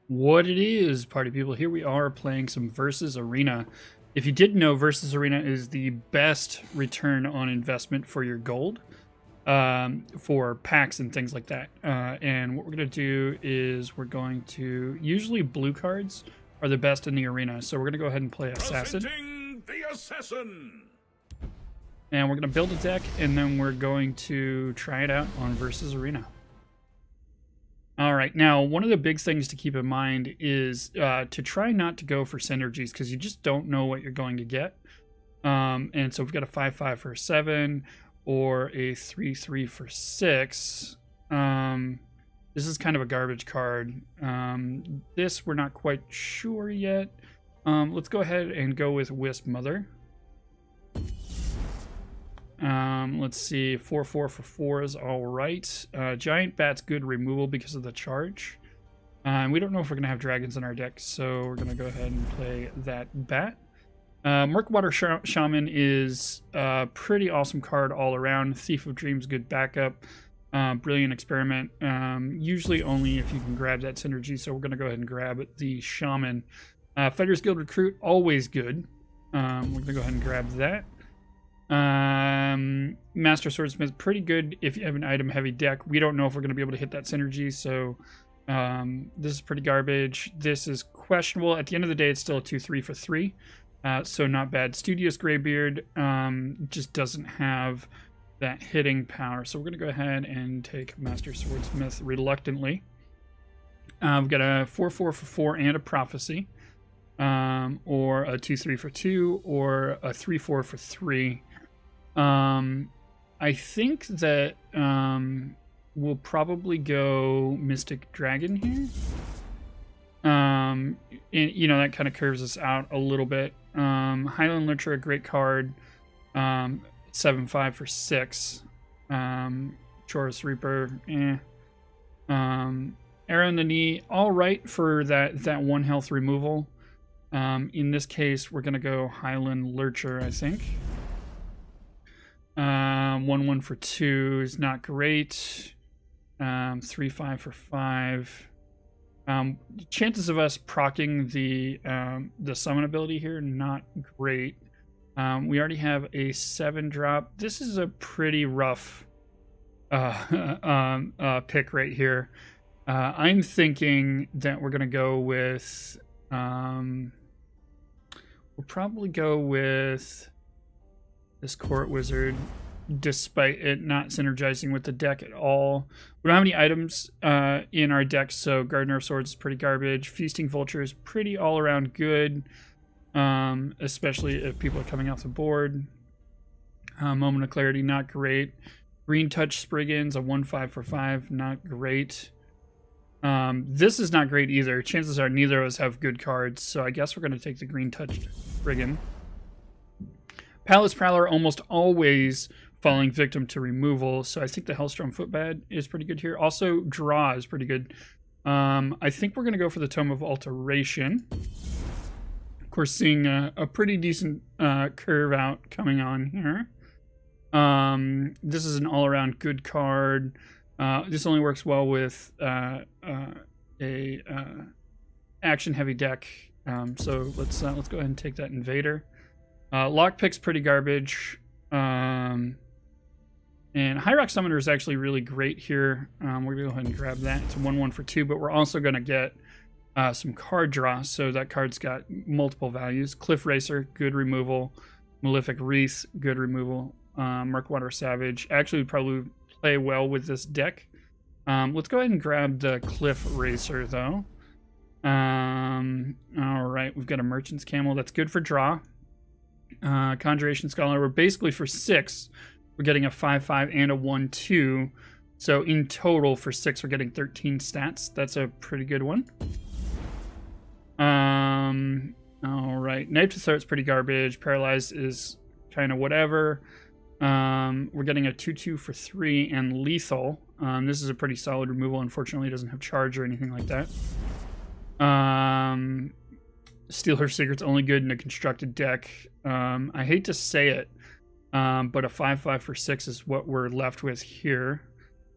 What it is, party people, here we are playing some Versus Arena. If you didn't know, Versus Arena is the best return on investment for your gold, for packs and things like that. And what we're going to do is we're going to, usually blue cards are the best in the arena, so we're going to go ahead and play Assassin. The Assassin! And we're going to build a deck, and then we're going to try it out on Versus Arena. All right, now one of the big things to keep in mind is to try not to go for synergies because you just don't know what you're going to get. And so we've got a 5/5 for a 7 or a 3/3 for 6. This is kind of a garbage card. This we're not quite sure yet. Let's go ahead and go with Wisp Mother. Let's see, 4/4 for 4 is all right. Giant Bat's good removal because of the charge. We don't know if we're going to have dragons in our deck, so we're going to go ahead and play that bat. Murkwater Shaman is a pretty awesome card all around. Thief of Dreams, good backup. Brilliant Experiment, usually only if you can grab that synergy, so we're going to go ahead and grab the Shaman. Fighters Guild Recruit, always good. We're going to go ahead and grab that. Master Swordsmith, pretty good if you have an item heavy deck. We don't know if we're going to be able to hit that synergy, so this is pretty garbage. This is questionable. At the end of the day, it's still a 2/3 for 3, so not bad. Studious Greybeard just doesn't have that hitting power, so we're going to go ahead and take Master Swordsmith reluctantly. We've got a 4/4 for 4 and a Prophecy, or a 2/3 for 2, or a 3/4 for 3. I think that we'll probably go Mystic Dragon here. And, you know, that kind of curves us out a little bit. Highland Lurcher, a great card. 7/5 for 6. Chorus Reaper, Arrow in the Knee, all right for that 1 health removal. In this case, we're going to go Highland Lurcher, I think. 1/1 for 2 is not great. 3/5 for 5. Chances of us proccing the summon ability here, not great. We already have a 7-drop. This is a pretty rough pick right here. I'm thinking that we're going to go with... we'll probably go with this Court Wizard, despite it not synergizing with the deck at all. We don't have any items in our deck, so Gardener of Swords is pretty garbage. Feasting Vulture is pretty all-around good, especially if people are coming off the board. Moment of Clarity, not great. Green Touch Spriggans, a 1/5 for 5, not great. This is not great either. Chances are neither of us have good cards, so I guess we're going to take the Green Touched Spriggan. Palace Prowler, almost always falling victim to removal, so I think the Hellstrom Footpad is pretty good here. Also, Draw is pretty good. I think we're going to go for the Tome of Alteration. Of course, seeing a pretty decent curve out coming on here. This is an all-around good card. This only works well with a action-heavy deck. So let's go ahead and take that Invader. Lockpick's pretty garbage. And High Rock Summoner is actually really great here. We're going to go ahead and grab that. It's a 1/1 for 2, but we're also going to get some card draw, so that card's got multiple values. Cliff Racer, good removal. Malefic Wreath, good removal. Murkwater Savage actually would probably play well with this deck. Let's go ahead and grab the Cliff Racer, though. All right, we've got a Merchant's Camel. That's good for draw. Conjuration Scholar, we're basically for 6. We're getting a 5/5 and a 1/2. So in total, for 6, we're getting 13 stats. That's a pretty good one. All right, Knife to Throat's pretty garbage. Paralyzed is kind of whatever. We're getting a 2/2 for 3 and Lethal. This is a pretty solid removal. Unfortunately, it doesn't have charge or anything like that. Steal Her Secret's only good in a constructed deck. I hate to say it, but a 5/5 for 6 is what we're left with here.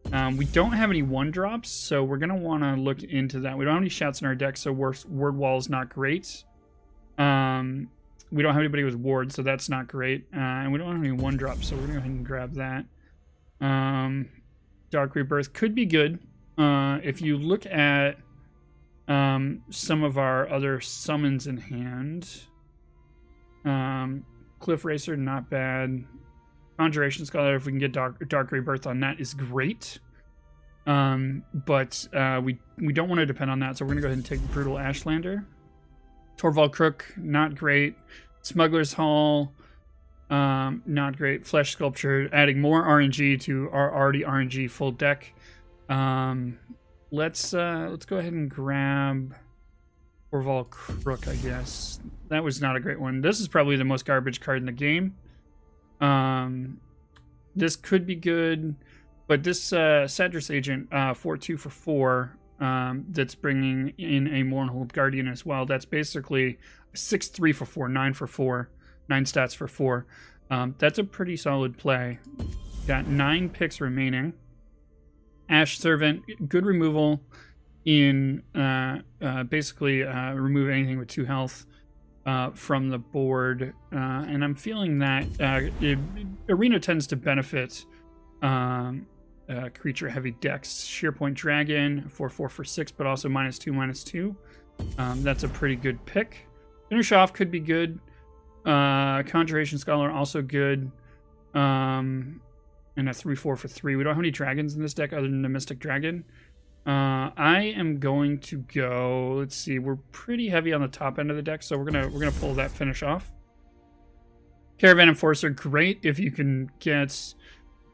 We don't have any 1-drops, so we're going to want to look into that. We don't have any shouts in our deck, so word wall is not great. We don't have anybody with ward, so that's not great. And we don't have any 1-drops, so we're going to go ahead and grab that. Dark Rebirth could be good. If you look at some of our other summons in hand, Cliff Racer, not bad. Conjuration Scholar, if we can get Dark Rebirth on that, is great. But we don't want to depend on that, so we're gonna go ahead and take Brutal Ashlander. Torvald Crook, not great. Smuggler's Hall, not great. Flesh Sculpture, adding more RNG to our already RNG full deck. Let's go ahead and grab Torvald Crook, I guess. That was not a great one. This is probably the most garbage card in the game. This could be good, but this Sadras Agent, 4/2 for 4, that's bringing in a Mournhold Guardian as well. That's basically 6/3 for 4, 9 for 4, 9 stats for 4. That's a pretty solid play. Got 9 picks remaining. Ash Servant, good removal in basically remove anything with 2 health from the board, and I'm feeling that Arena tends to benefit creature heavy decks. Shearpoint Dragon, 4/4 for 6, but also -2/2. That's a pretty good pick. Finish Off could be good. Conjuration Scholar also good. And a 3/4 for 3. We don't have any dragons in this deck other than the Mystic Dragon. I am going to go. Let's see. We're pretty heavy on the top end of the deck, so we're gonna pull that Finish Off. Caravan Enforcer, great if you can get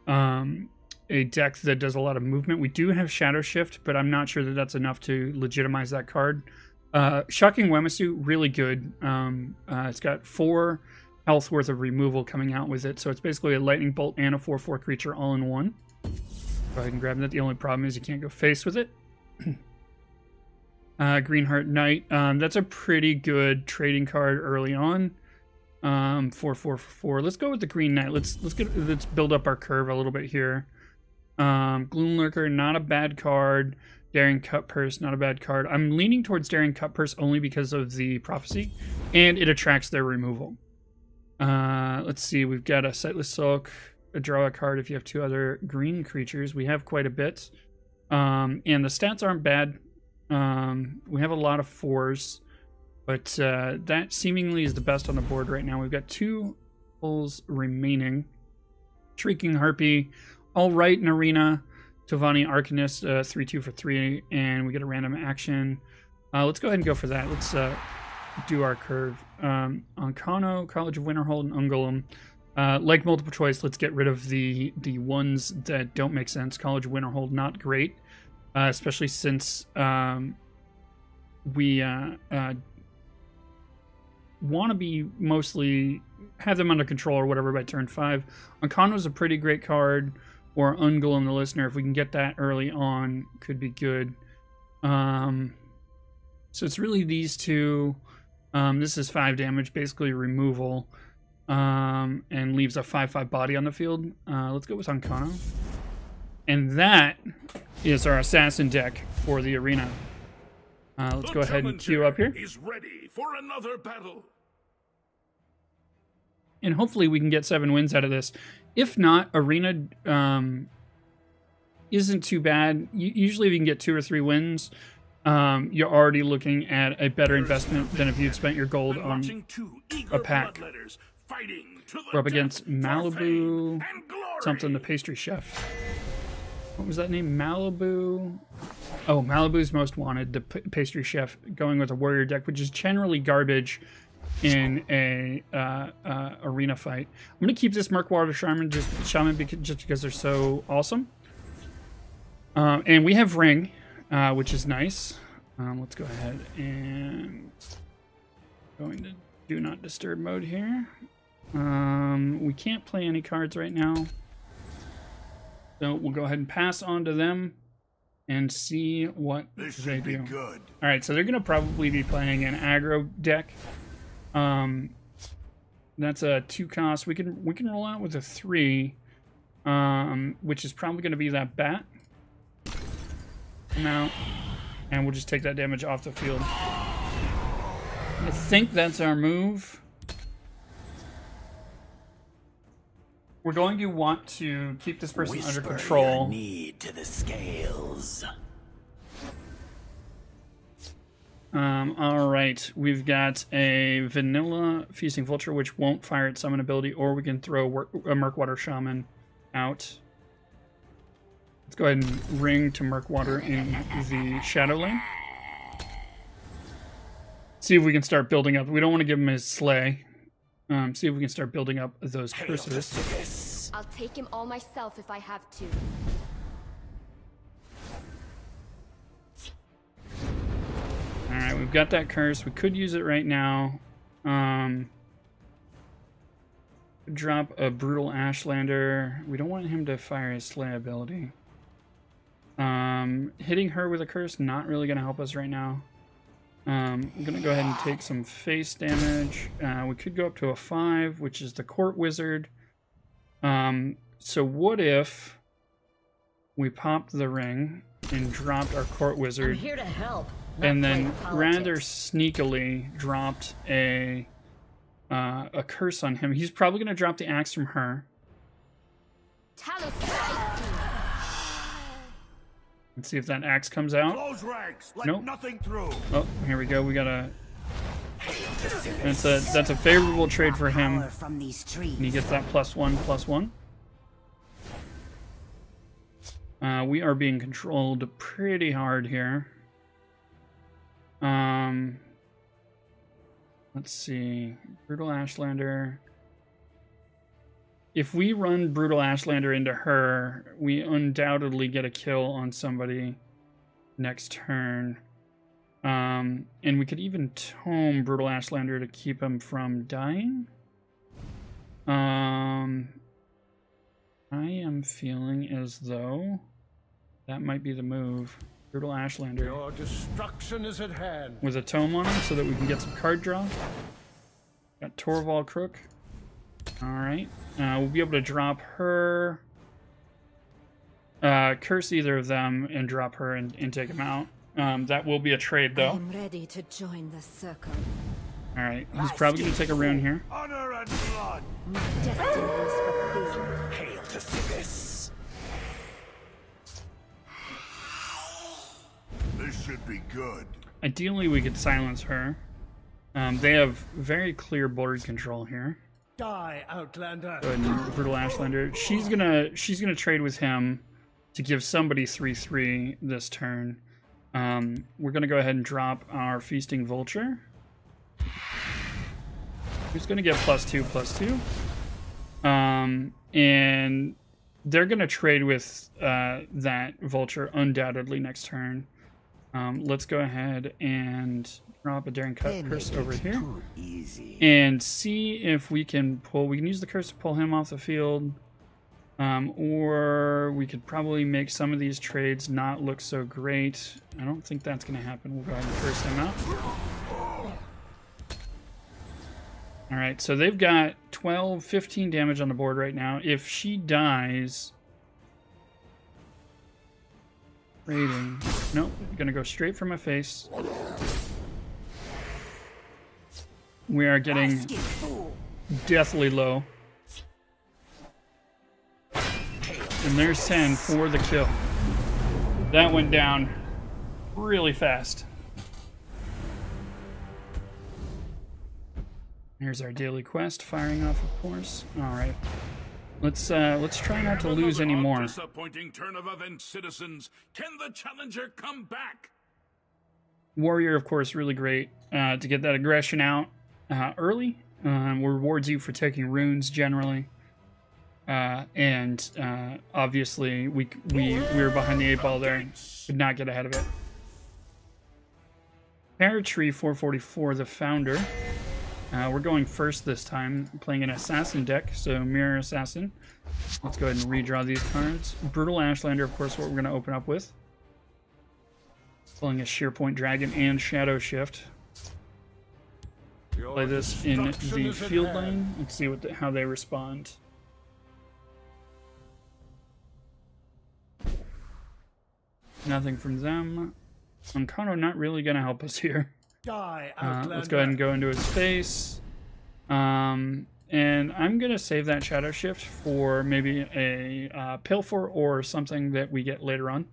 a deck that does a lot of movement. We do have Shadow Shift, but I'm not sure that that's enough to legitimize that card. Shocking Wemisu, really good. It's got 4 health worth of removal coming out with it, so it's basically a Lightning Bolt and a 4/4 creature all in one. Go ahead and grab that. The only problem is you can't go face with it. Greenheart Knight, that's a pretty good trading card early on. 4/4 for 4. Let's go with the Green Knight. Let's build up our curve a little bit here. Gloom Lurker, not a bad card. Daring Cutpurse, not a bad card. I'm leaning towards Daring Cutpurse only because of the prophecy, and it attracts their removal. Let's see, we've got a Sightless Sulk, a draw a card if you have 2 other green creatures. We have quite a bit. And the stats aren't bad. We have a lot of 4s, but that seemingly is the best on the board right now. We've got 2 pulls remaining. Shrieking Harpy, all right in Arena. Tovani Arcanist, 3/2 for 3, and we get a random action. Let's go ahead and go for that. Let's do our curve. Ancano, College of Winterhold, and Ungolem. Like multiple choice, let's get rid of the ones that don't make sense. College of Winterhold, not great, especially since we want to be mostly have them under control or whatever by turn 5. Ancano's a pretty great card, or Ungolem the Listener, if we can get that early on, could be good. So it's really these 2. This is 5 damage, basically removal, and leaves a 5/5 body on the field. Let's go with Ancano. And that is our Assassin deck for the Arena. Let's go ahead and queue up here. He's ready for another battle. And hopefully we can get 7 wins out of this. If not, Arena isn't too bad. Usually if you can get 2 or 3 wins, you're already looking at a better investment than if you'd spent your gold on a pack. We're up against Malibu, something, the pastry chef. What was that name? Malibu? Oh, Malibu's Most Wanted, the pastry chef, going with a warrior deck, which is generally garbage in a arena fight. I'm going to keep this Murkwater Shaman just because they're so awesome. And we have Ring, which is nice. Let's go ahead and go into Do Not Disturb mode here. We can't play any cards right now, so we'll go ahead and pass on to them and see what they do. All right, so they're going to probably be playing an aggro deck. That's a 2 cost. We can roll out with a 3, which is probably going to be that bat. him out. And we'll just take that damage off the field. I think that's our move. We're going to want to keep this person under control. Your need to the scales. All right, we've got a vanilla Feasting Vulture, which won't fire its summon ability, or we can throw a Murkwater Shaman out. Let's go ahead and ring to Murkwater in the Shadow Lane. See if we can start building up. We don't want to give him his Slay. See if we can start building up those curses. I'll take him all myself if I have to. Alright, we've got that curse. We could use it right now. Drop a Brutal Ashlander. We don't want him to fire his Slay ability. Hitting her with a curse, not really going to help us right now. I'm going to go ahead and take some face damage. We could go up to a 5, which is the Court Wizard. So what if we popped the ring and dropped our Court Wizard? I'm here to help. And then rather sneakily dropped a curse on him. He's probably going to drop the axe from her. Let's see if that axe comes out. Close ranks. Let Nope. nothing through. Oh, here we go. We got a. That's a favorable trade for him. From these trees. And he gets that +1/+1. We are being controlled pretty hard here. Let's see. Brutal Ashlander. If we run Brutal Ashlander into her, we undoubtedly get a kill on somebody next turn. And we could even tome Brutal Ashlander to keep him from dying. I am feeling as though that might be the move. Brutal Ashlander. Your destruction is at hand. With a tome on him so that we can get some card draw. Got Torval Crook. Alright. We'll be able to drop her. Curse either of them and drop her and take him out. That will be a trade though. I'm ready to join the circle. Alright. He's probably going to take a rune here. Honor and blood. My destiny is fulfilled. Hail to Sivis. This should be good. Ideally, we could silence her. They have very clear board control here. Die, Outlander. Go ahead and Brutal Ashlander. She's gonna trade with him to give somebody 3/3 this turn. We're gonna go ahead and drop our Feasting Vulture. Who's gonna get +2/+2. And they're gonna trade with that Vulture undoubtedly next turn. Let's go ahead and drop a Daring Cut curse over here. Easy. And see if we can pull. We can use the curse to pull him off the field. Or we could probably make some of these trades not look so great. I don't think that's going to happen. We'll go ahead and curse him out. Alright, so they've got 12, 15 damage on the board right now. If she dies... Rating. Nope, gonna go straight for my face. We are getting deathly low. And there's 10 for the kill. That went down really fast. Here's our daily quest firing off, of course. Alright. Let's try not to lose any more. Disappointing turn of events, citizens. Can the challenger come back? Warrior, of course, really great to get that aggression out early. Rewards you for taking runes generally. And obviously we were behind the 8-ball there. Could not get ahead of it. Paratree 444, the founder. We're going first this time, playing an assassin deck, so Mirror Assassin. Let's go ahead and redraw these cards. Brutal Ashlander, of course, what we're going to open up with. Pulling a Shearpoint Dragon and Shadow Shift. Play this in the field lane. Let's see how they respond. Nothing from them. Ancano not really going to help us here. Die, Let's go ahead and go into his face. And I'm going to save that Shadow Shift for maybe a Pilfer or something that we get later on.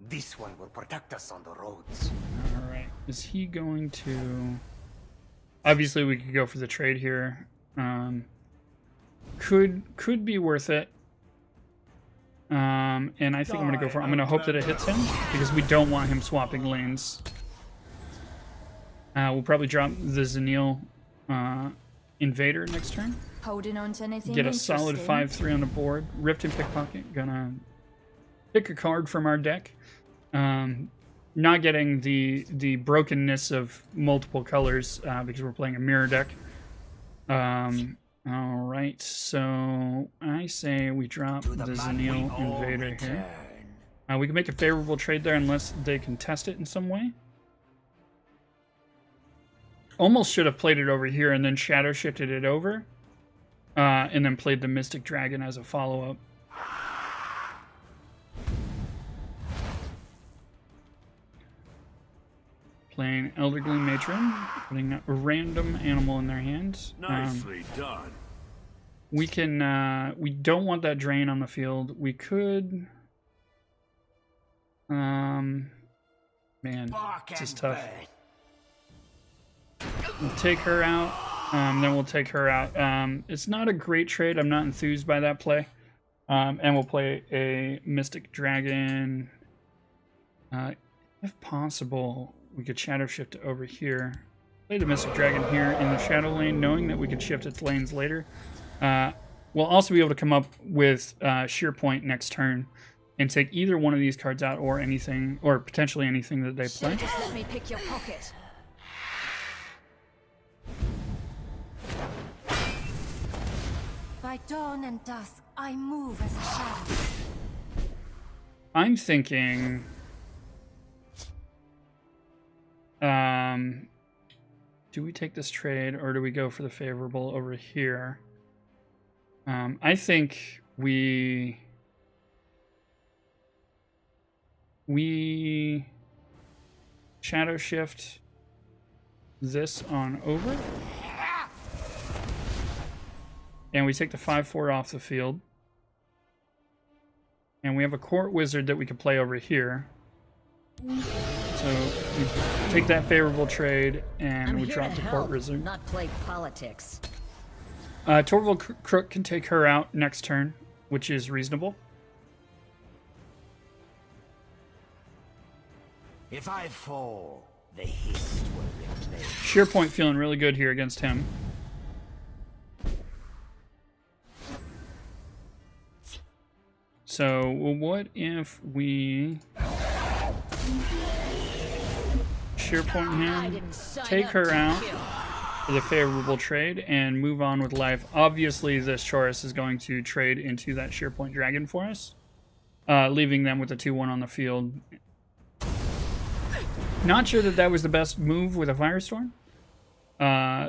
This one will protect us on the roads. Alright. Is he going to... Obviously, we could go for the trade here. Could be worth it. And I think I'm going to go for it. I'm going to hope that it hits him, because we don't want him swapping lanes. We'll probably drop the Zenil Invader next turn. Holding on to anything Get a solid interesting? 5-3 on the board. Rift and Pickpocket. Gonna pick a card from our deck. Not getting the brokenness of multiple colors because we're playing a mirror deck. Alright, so I say we drop the Zenil Invader here. We can make a favorable trade there unless they contest it in some way. Almost should have played it over here and then Shadow Shifted it over. And then played the Mystic Dragon as a follow-up. Playing Elder Gleam Matron, putting a random animal in their hands. Nicely done. We can, we don't want that drain on the field. We could, man, this is tough. We'll take her out, then we'll take her out. It's not a great trade. I'm not enthused by that play. And we'll play a Mystic Dragon. If possible, we could Shadow Shift it over here. Play the Mystic Dragon here in the Shadow lane, knowing that we could shift its lanes later. We'll also be able to come up with Sheer Point next turn and take either one of these cards out or anything, or potentially anything that they play. Just let me pick your pocket. By dawn and dusk, I move as a shadow. I'm thinking... do we take this trade or do we go for the favorable over here? I think we Shadow Shift this on over. And we take the 5/4 off the field. And we have a Court Wizard that we could play over here. So we take that favorable trade and we drop the Court Wizard. Not play politics. Torval Crook can take her out next turn, which is reasonable. If I fall, the hist will replace. Sheer Point feeling really good here against him. So what if we Sheer Point him, take her out for the favorable trade, and move on with life? Obviously, this Chorus is going to trade into that Sheer Point Dragon for us, leaving them with a 2/1 on the field. Not sure that that was the best move with a Firestorm.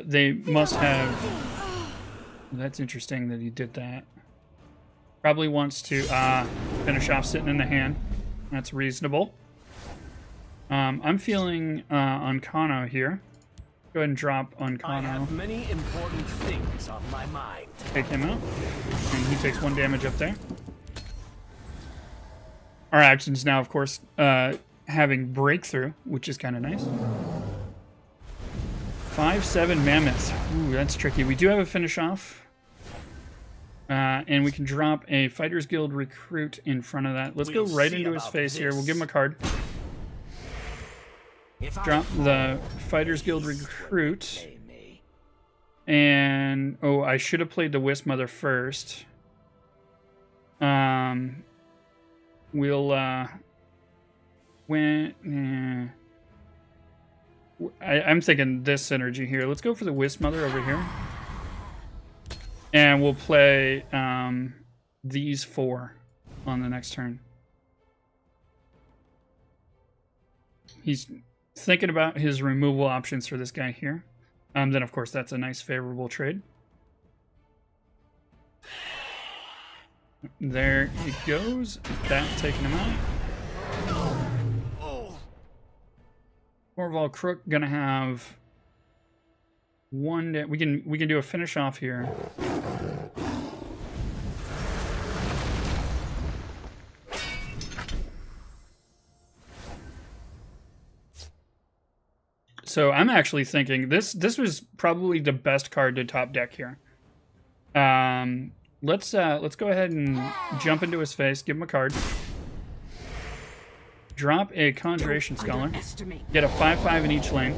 They must have... That's interesting that he did that. Probably wants to finish off sitting in the hand. That's reasonable. I'm feeling Ancano here. Go ahead and drop Ancano. I have many important things on my mind. Take him out. And he takes 1 damage up there. Our actions now, of course, having Breakthrough, which is kind of nice. 5/7 Mammoth. Ooh, that's tricky. We do have a finish off. And we can drop a Fighters Guild Recruit in front of that. Let's go right into his face here. We'll give him a card. Drop the Fighters Guild Recruit. And, oh, I should have played the Wisp Mother first. We'll, I'm thinking this synergy here. Let's go for the Wisp Mother over here. And we'll play these 4 on the next turn. He's thinking about his removal options for this guy here. Then, of course, that's a nice favorable trade. There it goes. That taking him out. Torvald Crook gonna have one. We can do a finish off here. So I'm actually thinking this was probably the best card to top deck here. Let's go ahead and jump into his face, give him a card. Drop a Conjuration Scholar. Get a 5/5 in each lane.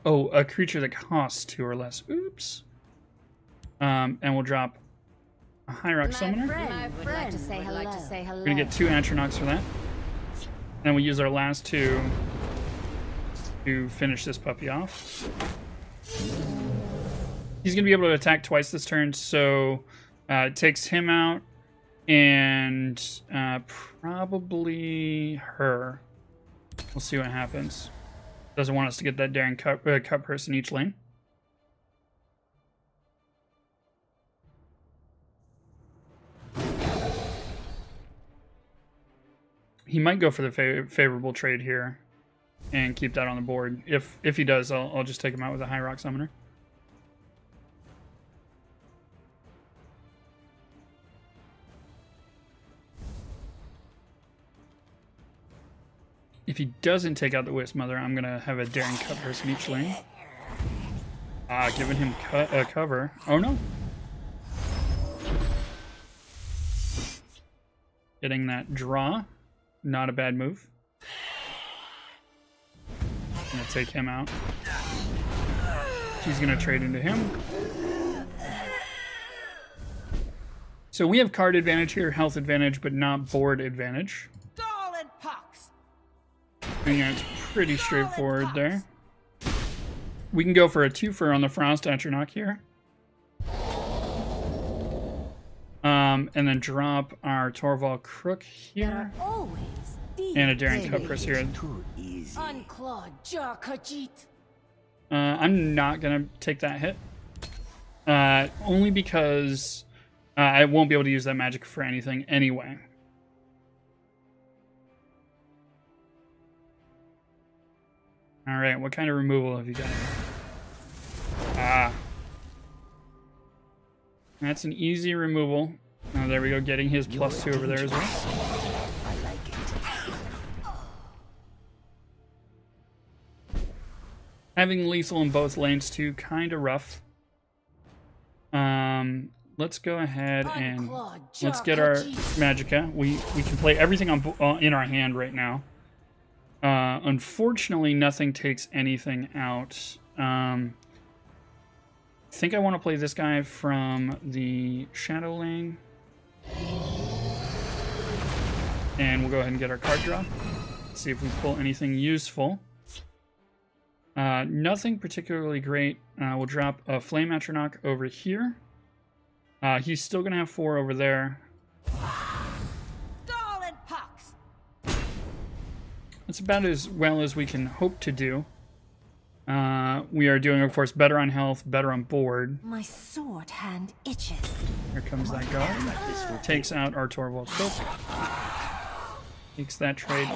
Oh, a creature that costs 2 or less. Oops. And we'll drop a Hyrok Summoner. My friend would like to say hello. We're gonna get 2 Atronachs for that. And we use our last 2 to finish this puppy off. He's gonna be able to attack twice this turn, so it takes him out and probably her. We'll see what happens. Doesn't want us to get that daring cut person each lane. He might go for the favorable trade here and keep that on the board. If he does, I'll just take him out with a Hyrok Summoner. If he doesn't take out the Wisp Mother, I'm going to have a daring cut person each lane. Giving him cover. Oh no. Getting that draw. Not a bad move. Gonna take him out. She's gonna trade into him. So we have card advantage here, health advantage, but not board advantage. I think it's pretty straightforward there. We can go for a 2-for on the Frost Atronach here. And then drop our Torvald Crook here. And a Daring Cutpurse here. I'm not going to take that hit. Only because I won't be able to use that magic for anything anyway. Alright, what kind of removal have you got? That's an easy removal. Oh, there we go, getting his +2 over there as well. I like it. Having lethal in both lanes too, kind of rough. Let's go ahead and let's get our Magicka. We can play everything on in our hand right now. Unfortunately, nothing takes anything out. I think I want to play this guy from the Shadow Lane. And we'll go ahead and get our card draw. See if we pull anything useful. Nothing particularly great. We'll drop a Flame Atronach over here. He's still going to have 4 over there. That's about as well as we can hope to do. We are doing, of course, better on health, better on board. My sword hand itches. Here comes that guard. Takes out our Torvald Crook. Takes that trade.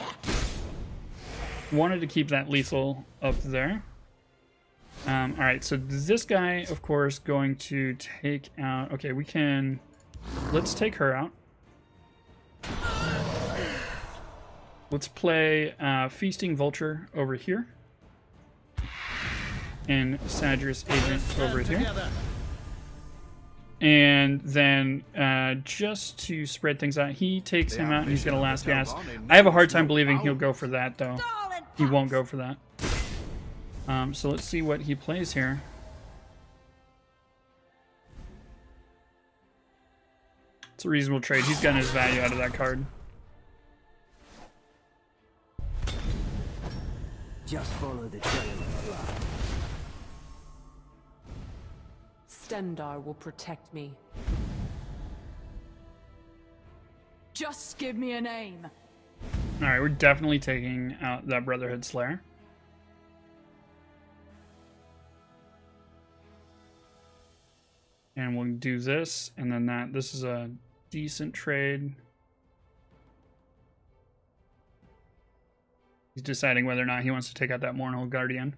Wanted to keep that lethal up there. Alright, so this guy, of course, going to take out... Okay, we can... Let's take her out. Let's play Feasting Vulture over here. And Sadger's Agent over here. And then, just to spread things out, he takes him out and he's going to last gas. I have a hard time believing he'll go for that, though. He won't go for that. So let's see what he plays here. It's a reasonable trade. He's gotten his value out of that card. Just follow the trail of blood. Stendarr will protect me. Just give me a name. Alright, we're definitely taking out that Brotherhood Slayer. and we'll do this and then that. This is a decent trade. He's deciding whether or not he wants to take out that Mournhold Guardian.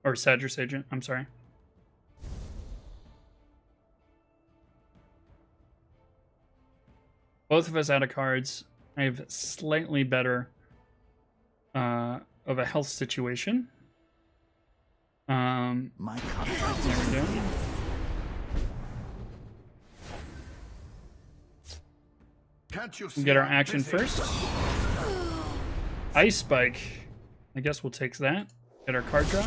Or Sadris Agent, I'm sorry. Both of us out of cards. I have slightly better of a health situation. My There we go. Can't you We'll get our I'm action busy? first. Ice Spike. I guess we'll take that. Get our card draw.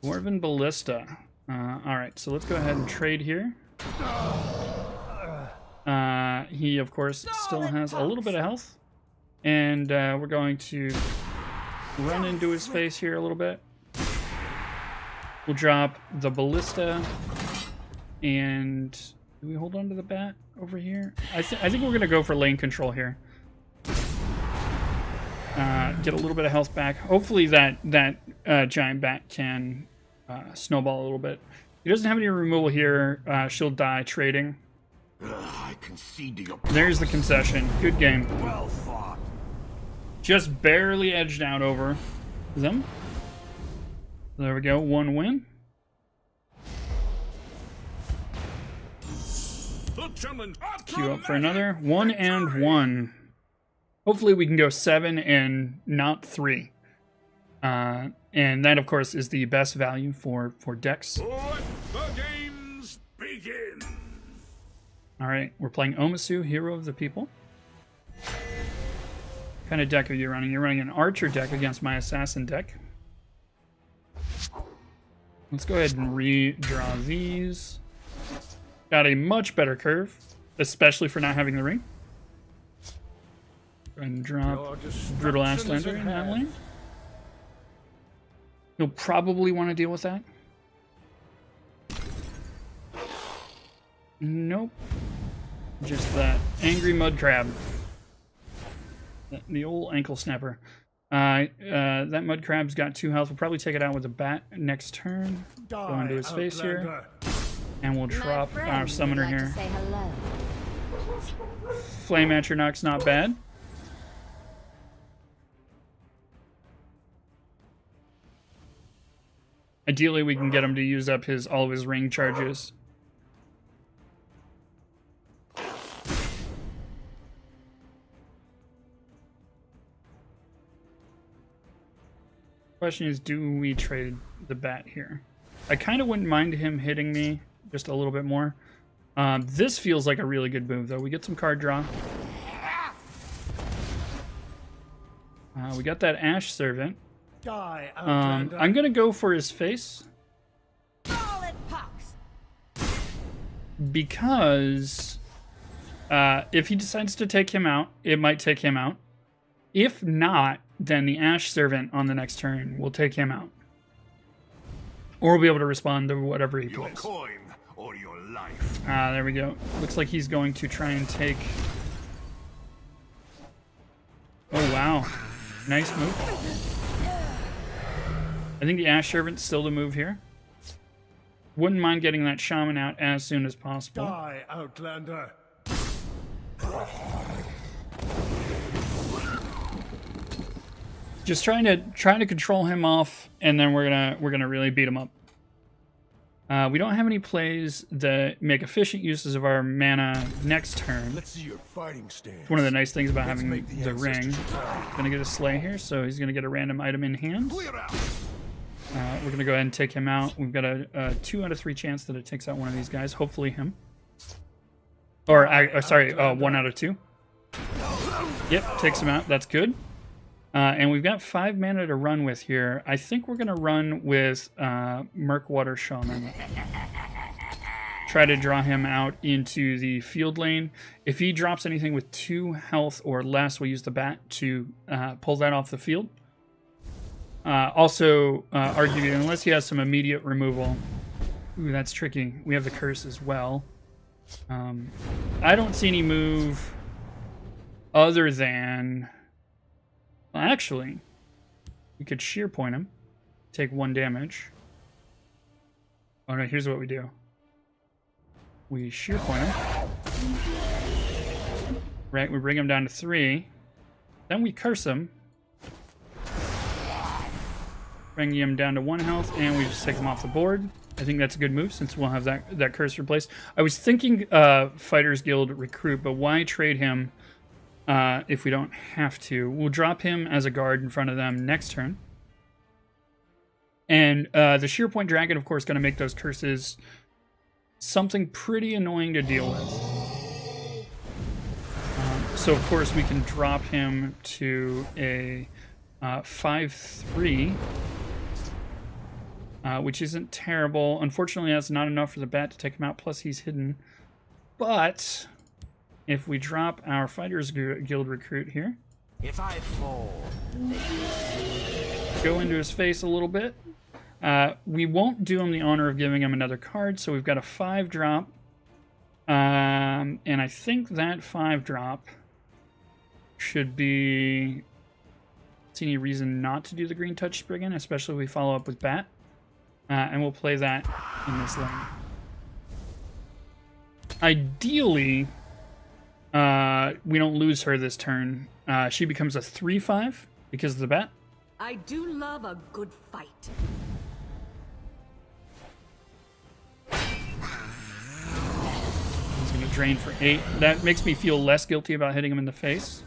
Dwarven Ballista. Alright, so let's go ahead and trade here. He, of course, still has a little bit of health. And we're going to run into his face here a little bit. We'll drop the Ballista. And do we hold on to the bat over here? I think we're going to go for lane control here. Get a little bit of health back. Hopefully that giant bat can snowball a little bit. He doesn't have any removal here. She'll die trading. I concede to your There's the concession. Good game. well fought. Just barely edged out over them. There we go. 1 win. The challenge. Queue up for another. 1 and 1. Hopefully we can go 7 and not 3. And that, of course, is the best value for decks. Let the games begin. All right, we're playing Omisu, Hero of the People. What kind of deck are you running? You're running an Archer deck against my Assassin deck. Let's go ahead and redraw these. Got a much better curve, especially for not having the ring. Go ahead and drop Brutal Ashlander in that lane. You'll probably want to deal with that. Nope. Just that angry mud crab. The old ankle snapper. That mud crab's got 2 health. We'll probably take it out with a bat next turn. Go into his face here. And we'll drop our summoner like to here. say hello. Flame Atronach's not bad. Ideally, we can get him to use up all of his ring charges. Question is, do we trade the bat here? I kind of wouldn't mind him hitting me just a little bit more. This feels like a really good move, though. We get some card draw. We got that Ash Servant. I'm going to go for his face. Because if he decides to take him out, it might take him out. If not, then the Ash Servant on the next turn will take him out. Or we'll be able to respond to whatever he Your plays. coin or your life. There we go. Looks like he's going to try and take... Oh, wow. Nice move. I think the Ash Servant's still the move here. Wouldn't mind getting that Shaman out as soon as possible. Die, Outlander. Just trying to control him off, and then we're gonna really beat him up. We don't have any plays that make efficient uses of our mana next turn. Let's see your fighting stance. One of the nice things about having make the the ring. ancestors proud. Gonna get a Slay here, so he's gonna get a random item in hand. Clear out. We're gonna go ahead and take him out. We've got a 2 out of 3 chance that it takes out one of these guys. Hopefully him. Or sorry, 1 out of 2. Yep, takes him out. That's good. And we've got 5 mana to run with here. I think we're gonna run with Murkwater Shaman. Try to draw him out into the field lane. If he drops anything with 2 health or less, we'll use the bat to pull that off the field. Also, arguably, unless he has some immediate removal. Ooh, that's tricky. We have the curse as well. I don't see any move other than... Well, actually, we could sheer point him. Take 1 damage. Oh no, here's what we do. We shear point him. Right, we bring him down to 3. Then we curse him. Bring him down to 1 health, and we just take him off the board. I think that's a good move since we'll have that curse replaced. I was thinking Fighters Guild recruit, but why trade him if we don't have to? We'll drop him as a guard in front of them next turn. And the Sheer Point Dragon, of course, going to make those curses something pretty annoying to deal with. So, of course, we can drop him to a 5/3. Which isn't terrible. Unfortunately, that's not enough for the bat to take him out, plus he's hidden. But if we drop our Fighters Guild recruit here, If I fall, go into his face a little bit, we won't do him the honor of giving him another card, so we've got a 5-drop. And I think that 5-drop should be... see any reason not to do the Green Touch Spriggan, especially if we follow up with Bat. And we'll play that in this lane. Ideally, we don't lose her this turn. She becomes a 3/5 because of the bat. I do love a good fight. He's going to drain for 8. That makes me feel less guilty about hitting him in the face.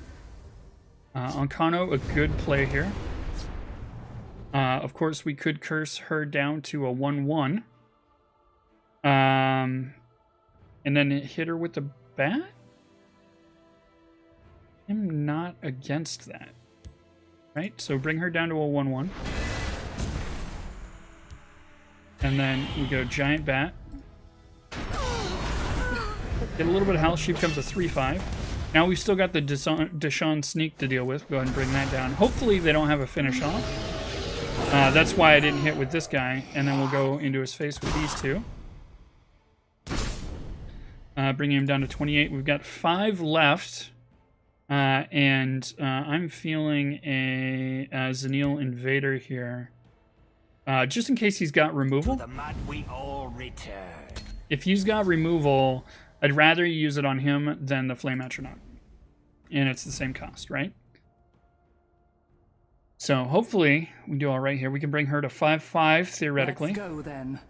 Ancano, a good play here. Of course, we could curse her down to a 1/1. And then hit her with the bat? I'm not against that. Right? So bring her down to a 1/1. And then we go Giant Bat. Get a little bit of health. She becomes a 3/5. Now we've still got the Deshaun Sneak to deal with. Go ahead and bring that down. Hopefully they don't have a finish off. That's why I didn't hit with this guy. And then we'll go into his face with these two. Bringing him down to 28. We've got 5 left. And I'm feeling a Zenil Invader here. Just in case he's got removal. the mud we all return. If he's got removal, I'd rather use it on him than the Flame Atronach. And it's the same cost, right? So hopefully we do all right here. We can bring her to 5/5 theoretically. Let's go then.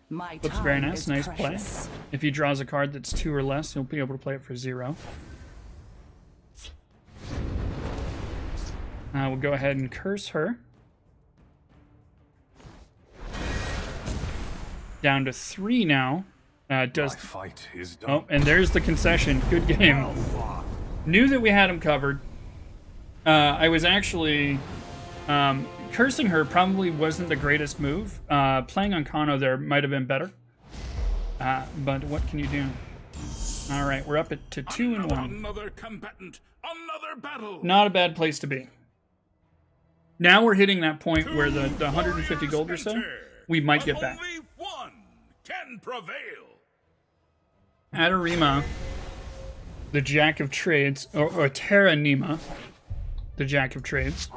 My Looks time very nice. is Nice precious. play. If he draws a card that's 2 or less, he'll be able to play it for 0. We'll go ahead and curse her. Down to 3 now. Does fight is done. Oh, and there's the concession. Good game. Knew that we had him covered. I was actually... cursing her probably wasn't the greatest move. Playing on Kano there might have been better. But what can you do? All right, we're up to 2-1. Another combatant, another battle. Not a bad place to be. Now we're hitting that point where the 150 gold or so, we might get back. Only one can prevail. Adarima, the Jack of Trades, or Terra Nima, the Jack of Trades.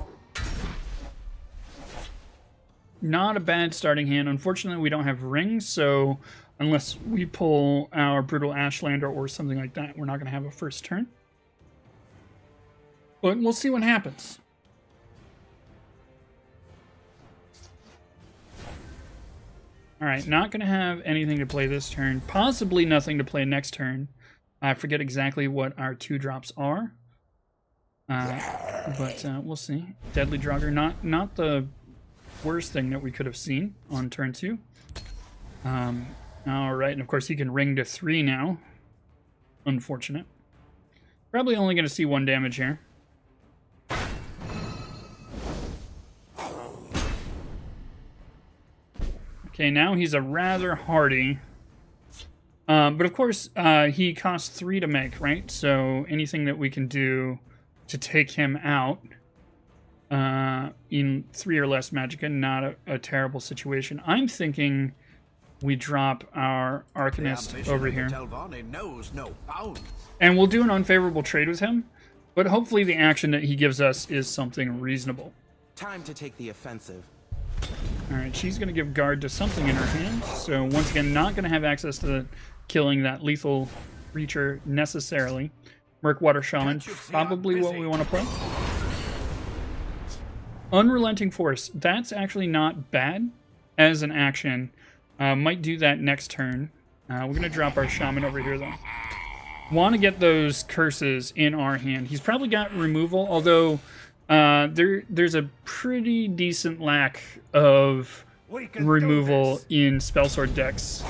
Not a bad starting hand. Unfortunately, we don't have rings, so unless we pull our Brutal Ashlander or something like that, we're not going to have a first turn. But we'll see what happens. Alright, not going to have anything to play this turn. Possibly nothing to play next turn. I forget exactly what our 2-drops are. But we'll see. Deadly Draugr, not the worst thing that we could have seen on turn 2. Alright, and of course he can ring to 3 now. Unfortunate. Probably only going to see 1 damage here. Okay, now he's a rather hardy. But of course, he costs 3 to make, right? So anything that we can do to take him out in 3 or less Magicka, not a terrible situation. I'm thinking we drop our Arcanist over here. Knows no bounds. And we'll do an unfavorable trade with him. But hopefully the action that he gives us is something reasonable. Time to take the offensive. Alright, she's going to give guard to something in her hand. So once again, not going to have access to killing that lethal creature necessarily. Murkwater Shaman, probably what we want to play. Unrelenting Force, that's actually not bad as an action. Might do that next turn. We're going to drop our Shaman over here though. Want to get those curses in our hand. He's probably got removal, although there's a pretty decent lack of removal in Spellsword decks.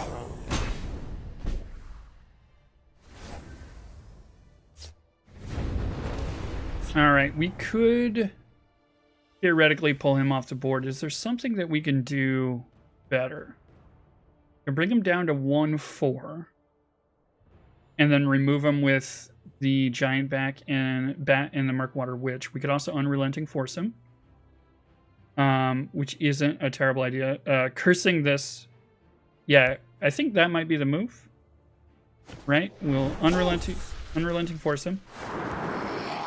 Alright, we could theoretically pull him off the board. Is there something that we can do better? We can bring him down to 1/4. And then remove him with the Giant Bat and the Murkwater Witch. We could also Unrelenting Force him. Which isn't a terrible idea. Cursing this. Yeah, I think that might be the move. Right? We'll Unrelenting Force him.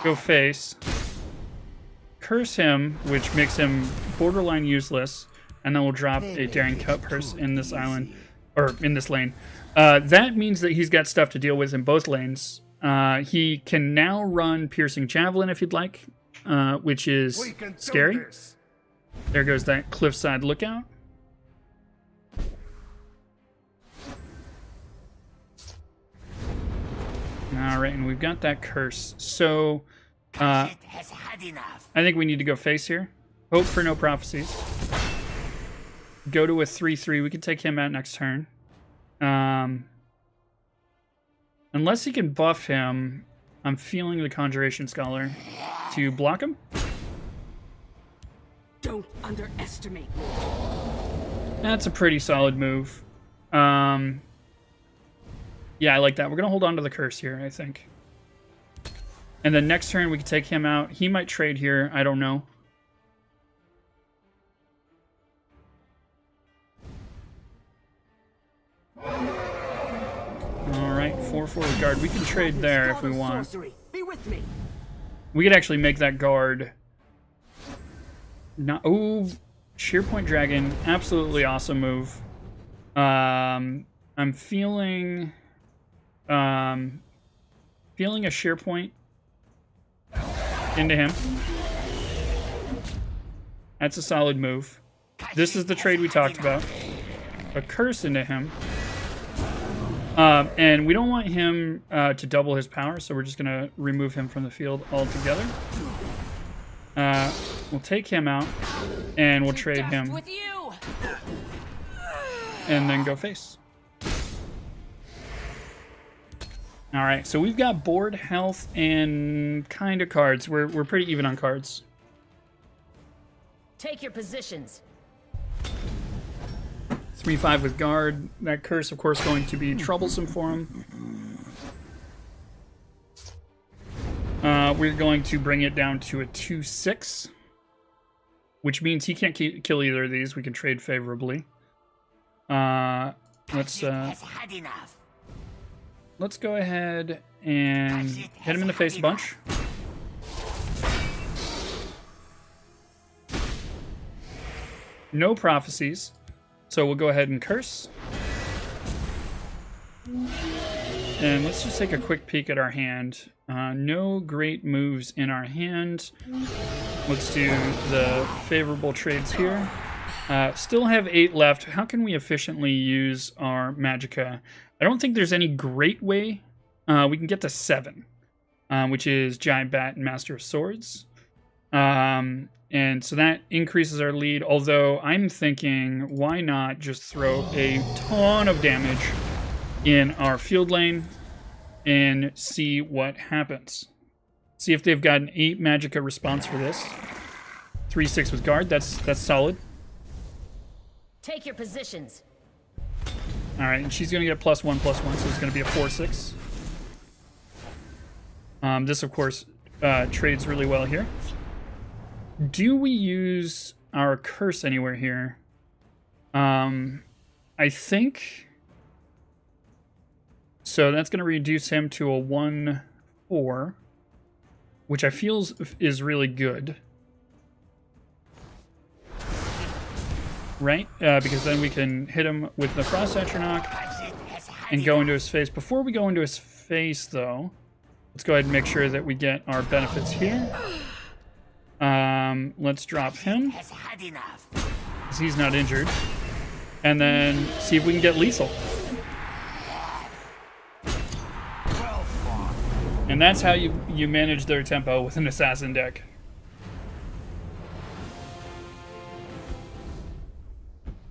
Go face. Curse him, which makes him borderline useless. And then we'll drop a Daring Cutpurse in this island. Or in this lane. That means that he's got stuff to deal with in both lanes. He can now run Piercing Javelin if he'd like, which is scary. There goes that Cliffside Lookout. Alright, and we've got that curse. So, I think we need to go face here. Hope for no prophecies. Go to a 3/3. We can take him out next turn. Unless he can buff him, I'm feeling the Conjuration Scholar to block him. Don't underestimate me. That's a pretty solid move. Yeah, I like that. We're going to hold on to the curse here, I think. And then next turn, we can take him out. He might trade here. I don't know. Alright, 4/4 with guard. We can trade there if we want. Be with me. We could actually make that guard. Not. Ooh, Shearpoint Dragon. Absolutely awesome move. I'm feeling. Feeling a Shearpoint into him. That's a solid move. This is the trade we talked about. A curse into him. And we don't want him to double his power, so we're just going to remove him from the field altogether. We'll take him out, and we'll trade him. And then go face. Alright, so we've got board, health, and kind of cards. We're pretty even on cards. Take your positions. 3/5 with guard. That curse, of course, going to be troublesome for him. We're going to bring it down to a 2/6, which means he can't kill either of these. We can trade favorably. Let's go ahead and hit him in the face a bunch. No prophecies. So we'll go ahead and curse. And let's just take a quick peek at our hand. No great moves in our hand. Let's do the favorable trades here. Still have 8 left. How can we efficiently use our Magicka? I don't think there's any great way. We can get to 7, which is Giant Bat and Master of Swords. And so that increases our lead, although I'm thinking, why not just throw a ton of damage in our field lane and see what happens. See if they've got an 8 Magicka response for this. 3/6 with guard, that's solid. Take your positions. Alright, and she's going to get +1/+1, so it's going to be a 4/6. This, of course, trades really well here. Do we use our curse anywhere here? I think... So that's going to reduce him to a 1/4, which I feel is really good. right? Because then we can hit him with the Frost Atronach and go into his face. Before we go into his face, though, let's go ahead and make sure that we get our benefits here. Let's drop him, because he's not injured. And then see if we can get lethal. And that's how you manage their tempo with an assassin deck.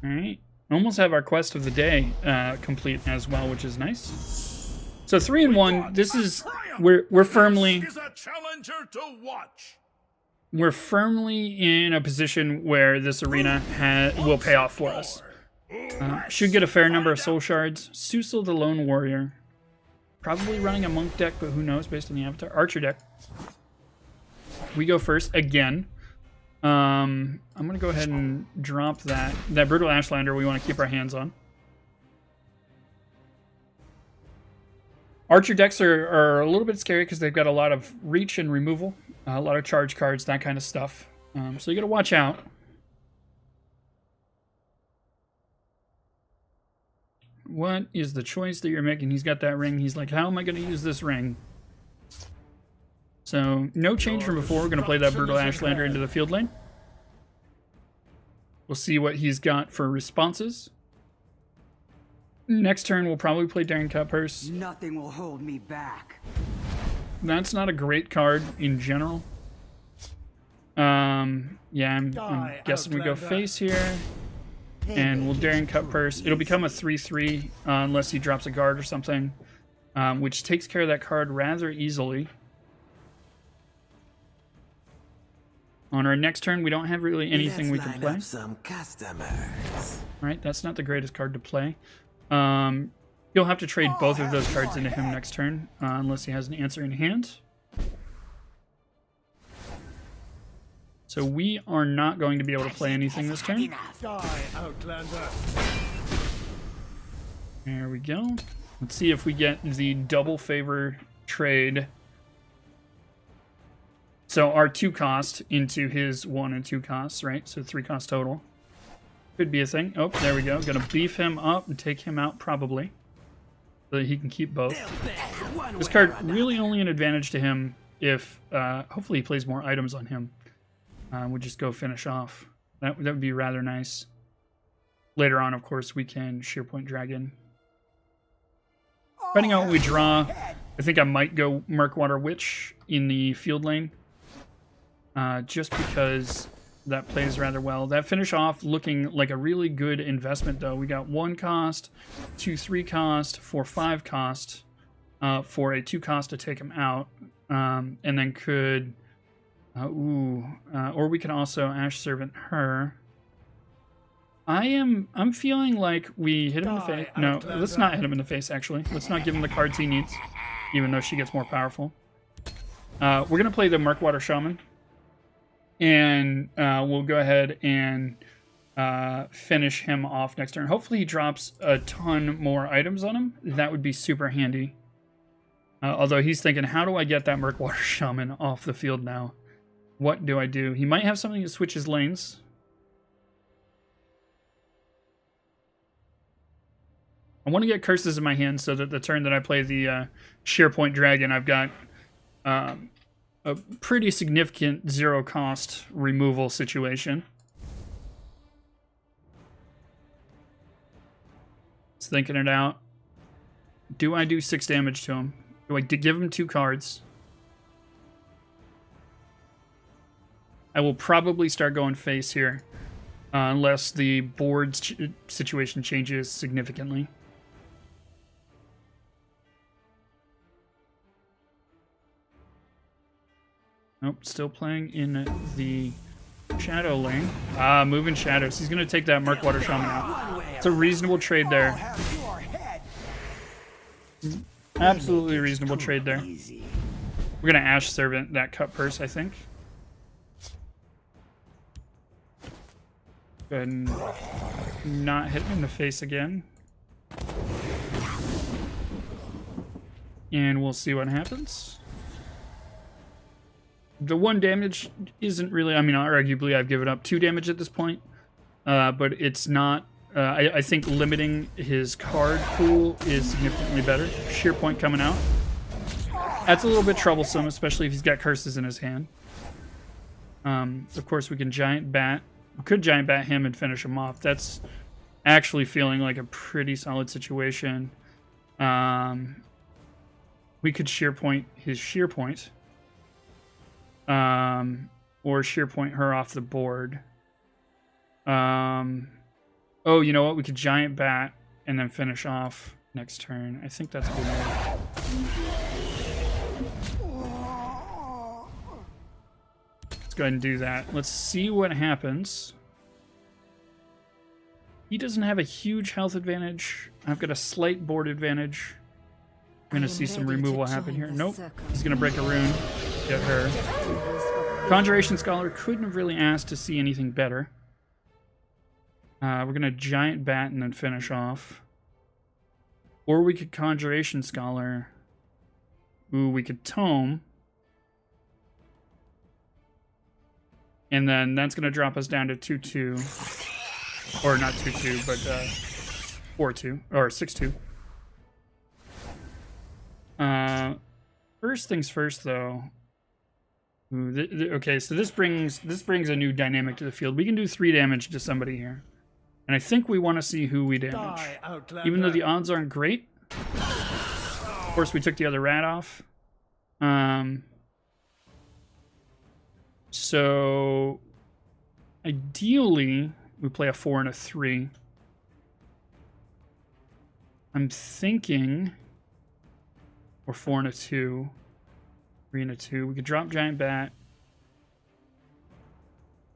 Alright. Almost have our quest of the day complete as well, which is nice. So 3 and 1, this is we're firmly This is a challenger to watch. we're firmly in a position where this arena will pay off for us. Should get a fair number of soul shards. Susil the Lone Warrior. Probably running a monk deck, but who knows based on the avatar. Archer deck. We go first again. I'm going to go ahead and drop that Brutal Ashlander we want to keep our hands on. Archer decks are a little bit scary because they've got a lot of reach and removal. A lot of charge cards, that kind of stuff. So you got to watch out. What is the choice that you're making? He's got that ring. He's like, how am I going to use this ring? So, no change from before. We're going to play that Brutal Ashlander into the field lane. We'll see what he's got for responses. Next turn, we'll probably play Daring Cutpurse. Nothing will hold me back. That's not a great card in general. Yeah, I'm guessing we go face here. And we'll Daring Cutpurse. It'll become a 3/3 unless he drops a guard or something, which takes care of that card rather easily. On our next turn, we don't have really anything we can play. Some customers. Right, that's not the greatest card to play. You'll have to trade both of those cards into him next turn, unless he has an answer in hand. So we are not going to be able to play anything this turn. There we go. Let's see if we get the double favor trade. So our 2 cost into his 1 and 2 costs, right? So 3 cost total. Could be a thing. Oh, there we go. Gonna beef him up and take him out probably, so that he can keep both. This card really only an advantage to him if hopefully he plays more items on him. We'll just go finish off. That would be rather nice. Later on, of course, we can Shearpoint Dragon. Depending on what we draw, I think I might go Murkwater Witch in the field lane. Just because that plays rather well. That finish off looking like a really good investment, though. We got 1 cost, 2 3 cost, 4 5 cost for a 2 cost to take him out. And then could... or we can also Ash Servant her. I'm feeling like we hit him in the face. No, let's not hit him in the face, actually. Let's not give him the cards he needs, even though she gets more powerful. We're going to play the Murkwater Shaman. And we'll go ahead and finish him off next turn. Hopefully he drops a ton more items on him. That would be super handy. Although he's thinking, how do I get that Murkwater Shaman off the field now? What do I do? He might have something to switch his lanes. I want to get curses in my hand so that the turn that I play the Shearpoint Dragon, I've got a pretty significant 0 cost removal situation. Just thinking it out. Do I do 6 damage to him? Do I give him 2 cards? I will probably start going face here, unless the board situation changes significantly. Nope, still playing in the shadow lane. Moving shadows. He's going to take that Murkwater Shaman out. It's a reasonable trade there. Absolutely reasonable trade there. We're going to Ash Servant that Cutpurse, I think. Go ahead and not hit him in the face again. And we'll see what happens. The 1 damage isn't really... I mean, arguably I've given up 2 damage at this point. but it's not. I think limiting his card pool is significantly better. Sheer Point coming out. That's a little bit troublesome, especially if he's got curses in his hand. Of course, we can Giant Bat. We could Giant Bat him and finish him off. That's actually feeling like a pretty solid situation. We could Sheer Point his Sheer Point. Or Sheer Point her off the board. Oh, you know what? We could Giant Bat and then finish off next turn. I think that's a good move. Let's go ahead and do that. Let's see what happens. He doesn't have a huge health advantage. I've got a slight board advantage. I'm going to see some removal happen here. Nope. He's going to break a rune. Get her. Conjuration Scholar couldn't have really asked to see anything better. We're going to Giant Bat and then finish off. Or we could Conjuration Scholar. Ooh, we could Tome. And then that's going to drop us down to 2-2. Or not 2-2, but 4-2. Or 6-2. First things first, though. Ooh, okay, so this brings a new dynamic to the field. We can do 3 damage to somebody here. And I think we want to see who we damage. Even though the odds aren't great. Of course, we took the other rat off. So, ideally, we play a 4 and a 3. I'm thinking... Or 4 and a 2. 3 and a 2. We could drop Giant Bat.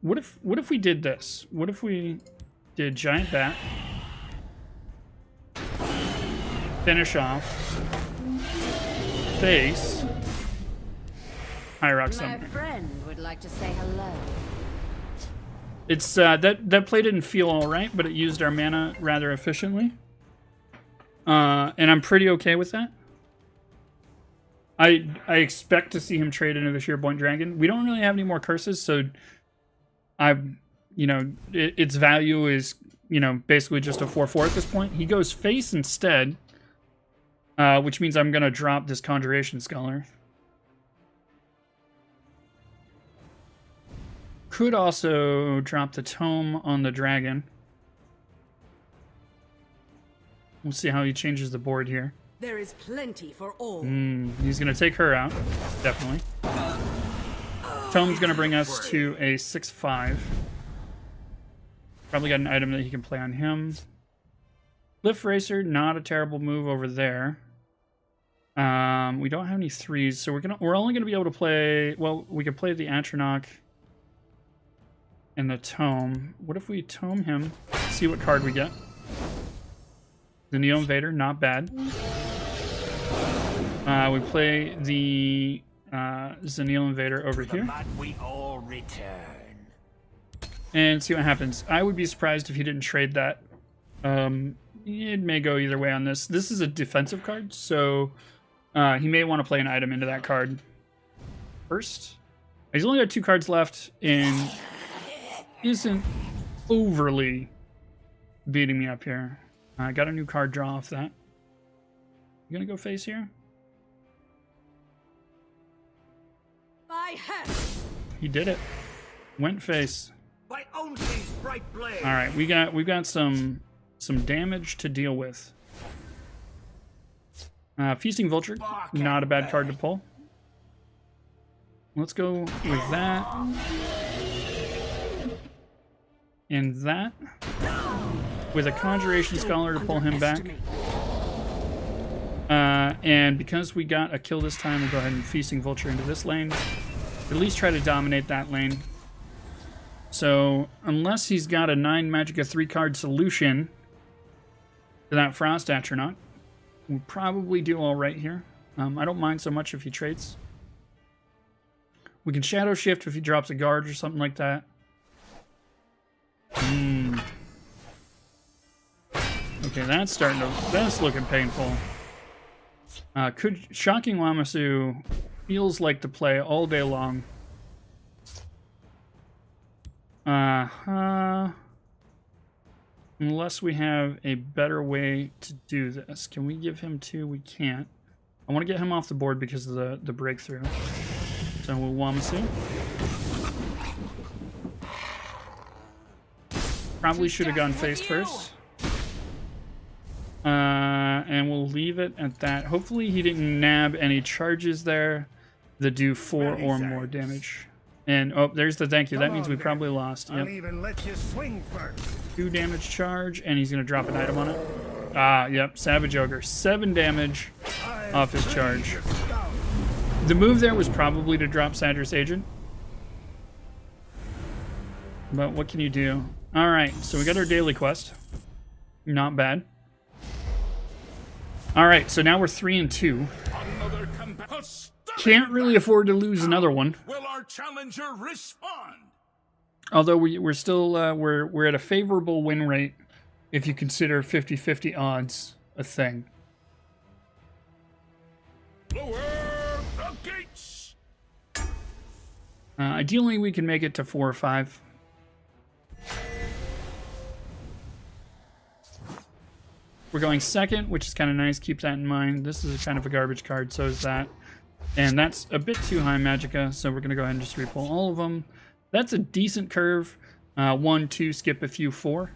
What if we did this? What if we did Giant Bat, finish off, face, High Rock Summoner. My friend would like to say hello. It's that play didn't feel all right, but it used our mana rather efficiently, and I'm pretty okay with that. I expect to see him trade into the Sheer Point Dragon. We don't really have any more curses, so its value is, basically just a 4/4 at this point. He goes face instead, which means I'm going to drop this Conjuration Scholar. Could also drop the Tome on the dragon. We'll see how he changes the board here. There is plenty for all. He's going to take her out, definitely. Tome's going to bring us to a 6/5. Probably got an item that he can play on him. Cliff Racer, not a terrible move over there. We don't have any 3s, so we're only going to be able to play... Well, we could play the Atronach and the Tome. What if we Tome him? See what card we get. The Neo Invader, not bad. We play the Zenil Invader over here. We all return. And see what happens. I would be surprised if he didn't trade that. It may go either way on this. This is a defensive card, so he may want to play an item into that card first. He's only got 2 cards left and isn't overly beating me up here. I got a new card draw off that. You gonna go face here? By head. He did it. Went face. By Onsi's bright blade. All right, we've got some damage to deal with. Feasting Vulture, not a bad card to pull. Let's go with that. And that. With a Conjuration Scholar to pull him back. And because we got a kill this time, we'll go ahead and Feasting Vulture into this lane. At least try to dominate that lane. So, unless he's got a 9 Magicka 3-card solution to that Frost Atronach, we'll probably do all right here. I don't mind so much if he trades. We can Shadow Shift if he drops a guard or something like that. Okay, that's looking painful. Shocking Lamasu feels like to play all day long. Unless we have a better way to do this. Can we give him 2? We can't. I want to get him off the board because of the breakthrough. So we'll Wamasu. Probably should have gone face first. And we'll leave it at that. Hopefully he didn't nab any charges there that do 4 or more damage. And oh, there's the thank you. That means we probably lost. Yep. I'll even let you swing first. 2 damage charge, and he's gonna drop an item on it. Ah, yep, Savage Ogre. 7 damage off his charge. The move there was probably to drop Sadris Agent. But what can you do? Alright, so we got our daily quest. Not bad. Alright, so now we're 3 and 2. Another comeback. A stunning Can't really afford to lose another one. Will our challenger respond? Although we're still we're at a favorable win rate if you consider 50-50 odds a thing. Lower the gates. Ideally, we can make it to 4 or 5. We're going second, which is kind of nice. Keep that in mind. This is kind of a garbage card, so is that. And that's a bit too high Magicka, so we're going to go ahead and just repull all of them. That's a decent curve. 1, 2, skip a few, 4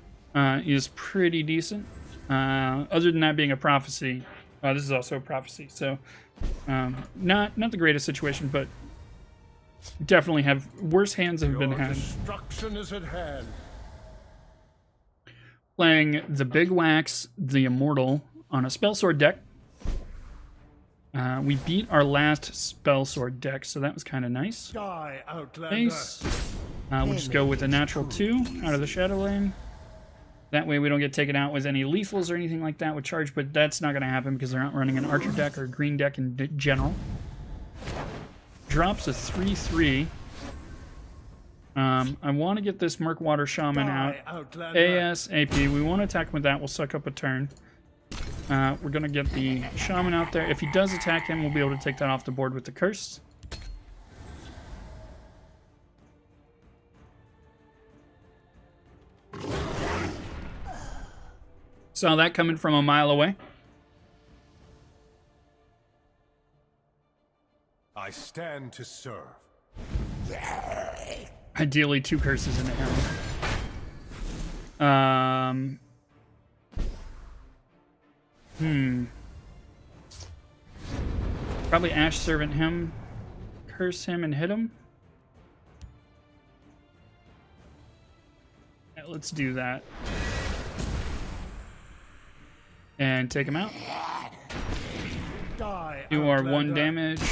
is pretty decent. Other than that being a prophecy, this is also a prophecy, so not the greatest situation, but definitely have worse hands have been had. Destruction is at hand. Playing the Big Wax, the Immortal, on a Spellsword deck. We beat our last Spellsword deck, so that was kind of nice. Die, Outlander. Nice. We'll just go with a natural 2 out of the Shadow Lane. That way we don't get taken out with any lethals or anything like that with charge, but that's not going to happen because they're not running an Archer deck or a green deck in general. Drops a 3/3. I want to get this Murkwater Shaman out ASAP. We won't attack with that. We'll suck up a turn. We're going to get the Shaman out there. If he does attack him, we'll be able to take that off the board with the Curse. Saw that coming from a mile away. I stand to serve. Ideally, 2 curses into him. Probably Ash Servant him, curse him, and hit him. Yeah, let's do that. And take him out. Do our 1 damage,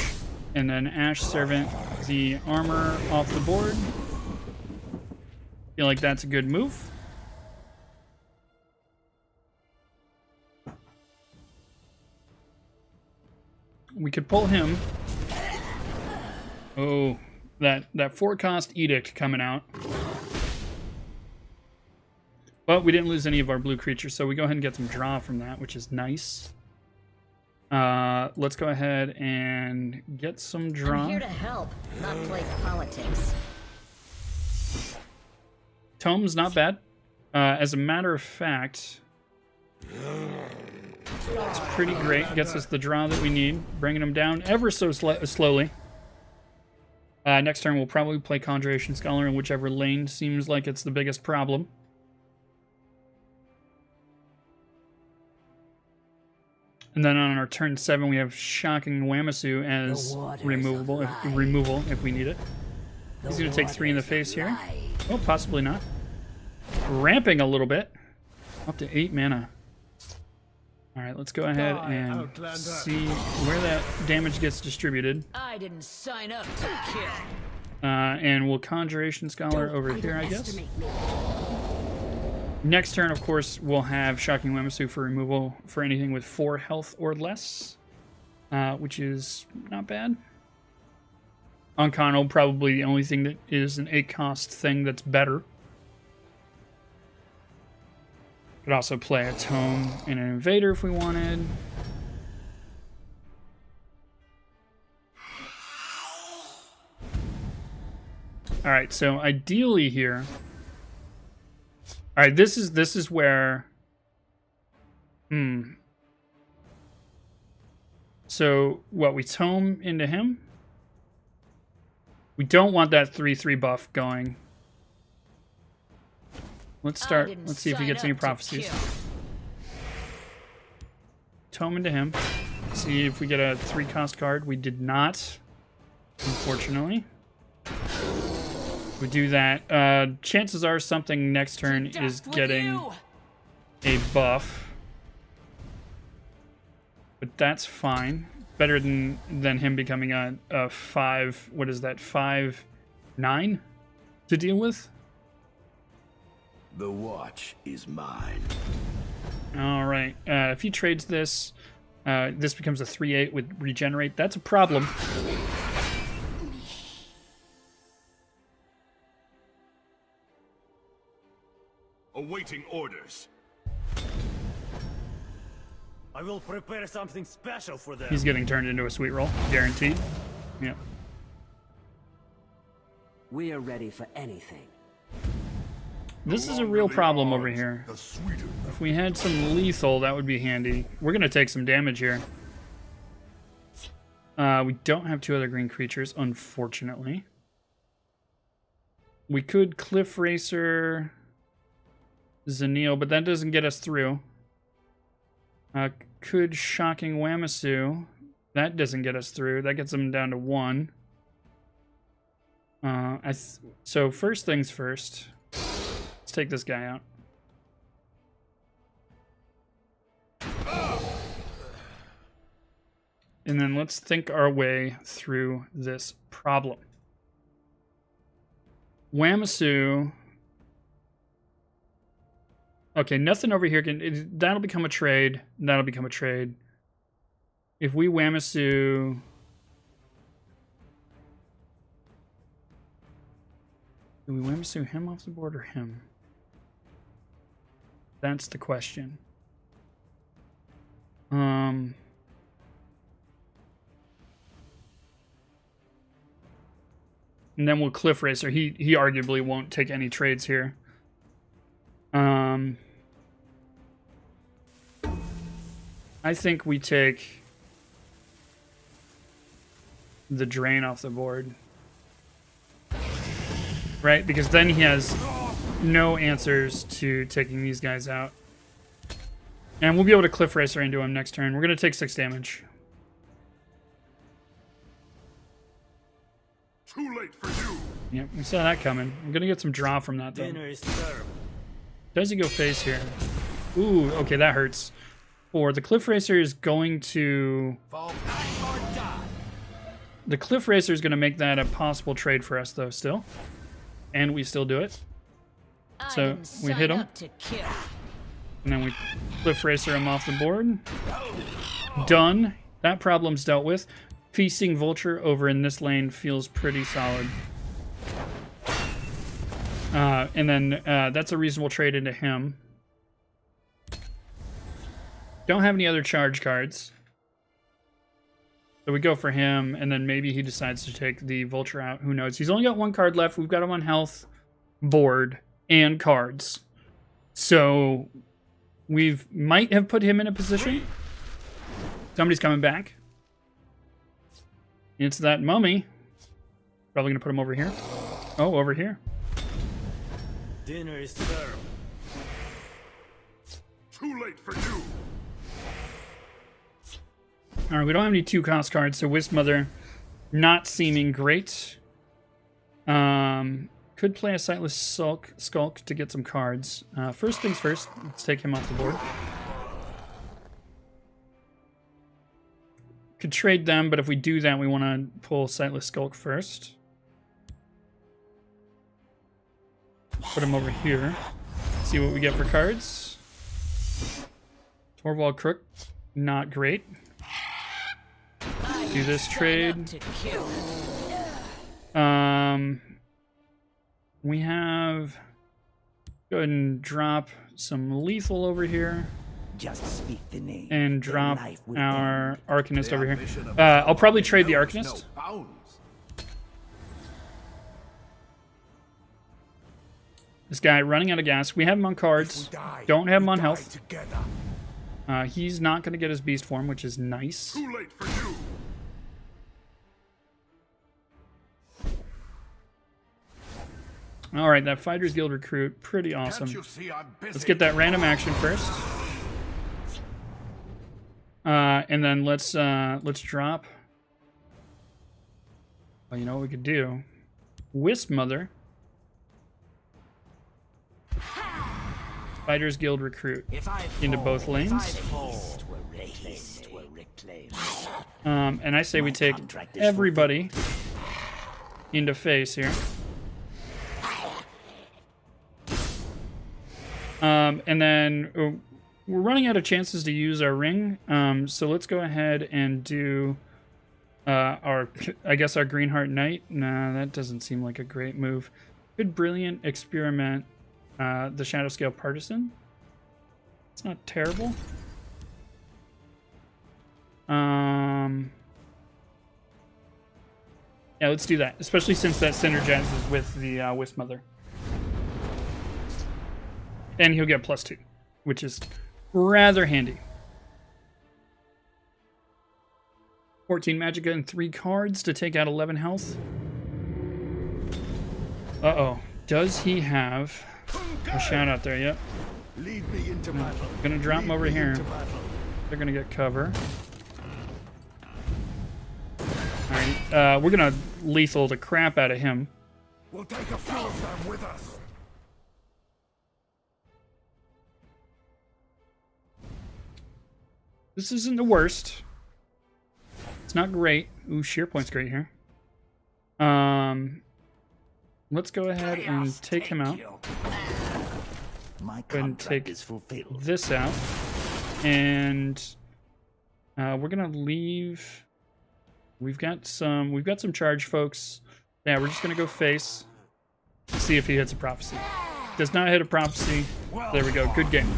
and then Ash Servant the armor off the board. Feel like that's a good move. We could pull him. Oh, that 4-cost Edict coming out. But we didn't lose any of our blue creatures, so we go ahead and get some draw from that, which is nice. Let's go ahead and get some draw. I'm here to help, not play politics. Tome's not bad. As a matter of fact, it's pretty great. Gets us the draw that we need, bringing him down ever so slowly. Next turn, we'll probably play Conjuration Scholar in whichever lane seems like it's the biggest problem. And then on our turn 7, we have Shocking Wamasu as removal if we need it. He's going to take 3 in the face here. Oh, possibly not. Ramping a little bit. Up to 8 mana. Alright, let's go ahead and see where that damage gets distributed. I didn't sign up to kill. And we'll Conjuration Scholar over here, I guess. Next turn, of course, we'll have Shocking Wamasu for removal for anything with 4 health or less, which is not bad. Uncono, probably the only thing that is an 8-cost thing that's better. Could also play a Tome and an Invader if we wanted. Alright, so ideally here, All right, this is where. So what, we tome into him? We don't want that 3/3 buff going. Let's start. Let's see if he gets any prophecies. Tome into him. See if we get a 3-cost card. We did not, unfortunately. We do that. Chances are something next turn is getting a buff. But that's fine. Better than him becoming a 5. What is that? 5/9 to deal with. The watch is mine. All right. If he trades this, this becomes a 3/8 with regenerate. That's a problem. Awaiting orders. I will prepare something special for them. He's getting turned into a sweet roll, guaranteed. Yep. We are ready for anything. This is a real problem over here. If we had some lethal, that would be handy. We're gonna take some damage here. We don't have 2 other green creatures, unfortunately. We could Cliff Racer Zanil, but that doesn't get us through. Could Shocking Wamasu. That doesn't get us through. That gets them down to 1. So first things first. Let's take this guy out. And then let's think our way through this problem. Wamasu. Okay, nothing over here can. That'll become a trade. That'll become a trade. If we Wamasu. Do we Wamasu him off the board or him? That's the question. And then we'll Cliff Racer. He arguably won't take any trades here. I think we take the Drain off the board. Right? Because then he has no answers to taking these guys out. And we'll be able to Cliff Racer into him next turn. We're going to take 6 damage. Too late for you. Yep, we saw that coming. I'm going to get some draw from that, though. Dinner is served. Does he go face here? Ooh, okay, that hurts. Or the Cliff Racer is going to... The Cliff Racer is going to make that a possible trade for us, though, still. And we still do it. So we hit him. And then we Cliff Racer him off the board. Done. That problem's dealt with. Feasting Vulture over in this lane feels pretty solid. And then that's a reasonable trade into him. Don't have any other charge cards. So we go for him, and then maybe he decides to take the Vulture out. Who knows? He's only got 1 card left. We've got him on health, board, and cards. So we might have put him in a position. Somebody's coming back. It's that mummy. Probably going to put him over here. Oh, over here. Dinner is served. Too late for you. All right, we don't have any 2-cost cards, so Wisp Mother not seeming great. Could play a Sightless Skulk to get some cards. First things first, let's take him off the board. Could trade them, but if we do that, we want to pull Sightless Skulk first. Put him over here. See what we get for cards. Torvald Crook, not great. Do this trade. We have... Go ahead and drop some lethal over here. Just speak the name. And drop our Arcanist over here. I'll probably trade the Arcanist. This guy running out of gas. We have him on cards. Don't have him on health. Together. He's not going to get his beast form, which is nice. Too late for you. All right, that Fighters Guild recruit, pretty awesome. Can't you see I'm busy? Let's get that random action first. And then let's drop. Well, you know what we could do? Wisp Mother. Fighters Guild recruit If I into fall, both lanes. If I fall, the haste will reclaim. And I say we take contract is everybody into face here. And then we're running out of chances to use our ring. So let's go ahead and do our Greenheart Knight. Nah, that doesn't seem like a great move. Good Brilliant Experiment. The Shadowscale Partisan. It's not terrible. Yeah, let's do that. Especially since that synergizes with the Wisp Mother. And he'll get +2, which is rather handy. 14 Magicka and 3 cards to take out 11 health. Uh-oh. Does he have a shout out there? Yep. Lead me into battle. Gonna drop him over Lead me here. into battle. They're gonna get cover. Alright, we're gonna lethal the crap out of him. We'll take a few of them with us. This isn't the worst. It's not great. Ooh, Sheer Point's great here. Let's go ahead and take him out. My Go ahead and contract take is fulfilled. this out. And we're gonna leave. We've got some charge, folks. Yeah, we're just gonna go face. See if he hits a prophecy. Does not hit a prophecy. There we go. Good game.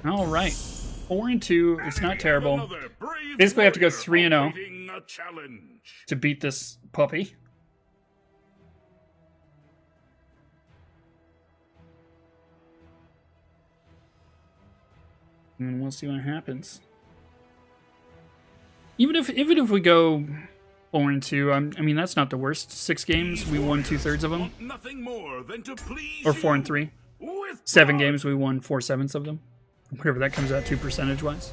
All right, 4-2. It's not terrible. Another brave Basically, I have to go warrior 3-0 awaiting a challenge. to beat this puppy. And we'll see what happens. Even if we go 4-2, I mean that's not the worst. 6 games, we won 2/3 of them, Want nothing more than to please or 4-3. you with 7 blood. games, we won 4/7 of them, whatever that comes out to percentage-wise.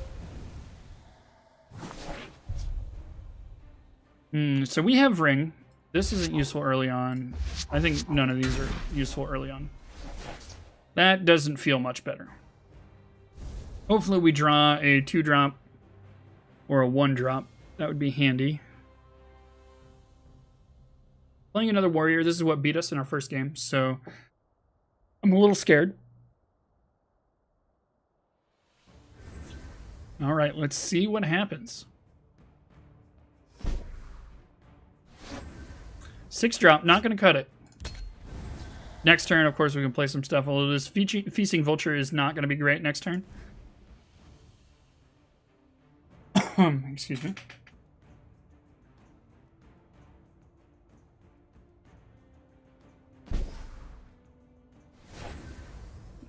So we have ring. This isn't useful early on. I think none of these are useful early on. That doesn't feel much better. Hopefully we draw a 2-drop or a 1-drop. That would be handy. Playing another warrior. This is what beat us in our first game, so I'm a little scared. All right, let's see what happens. 6-drop, not going to cut it. Next turn, of course, we can play some stuff. Although this Feasting Vulture is not going to be great next turn. Excuse me.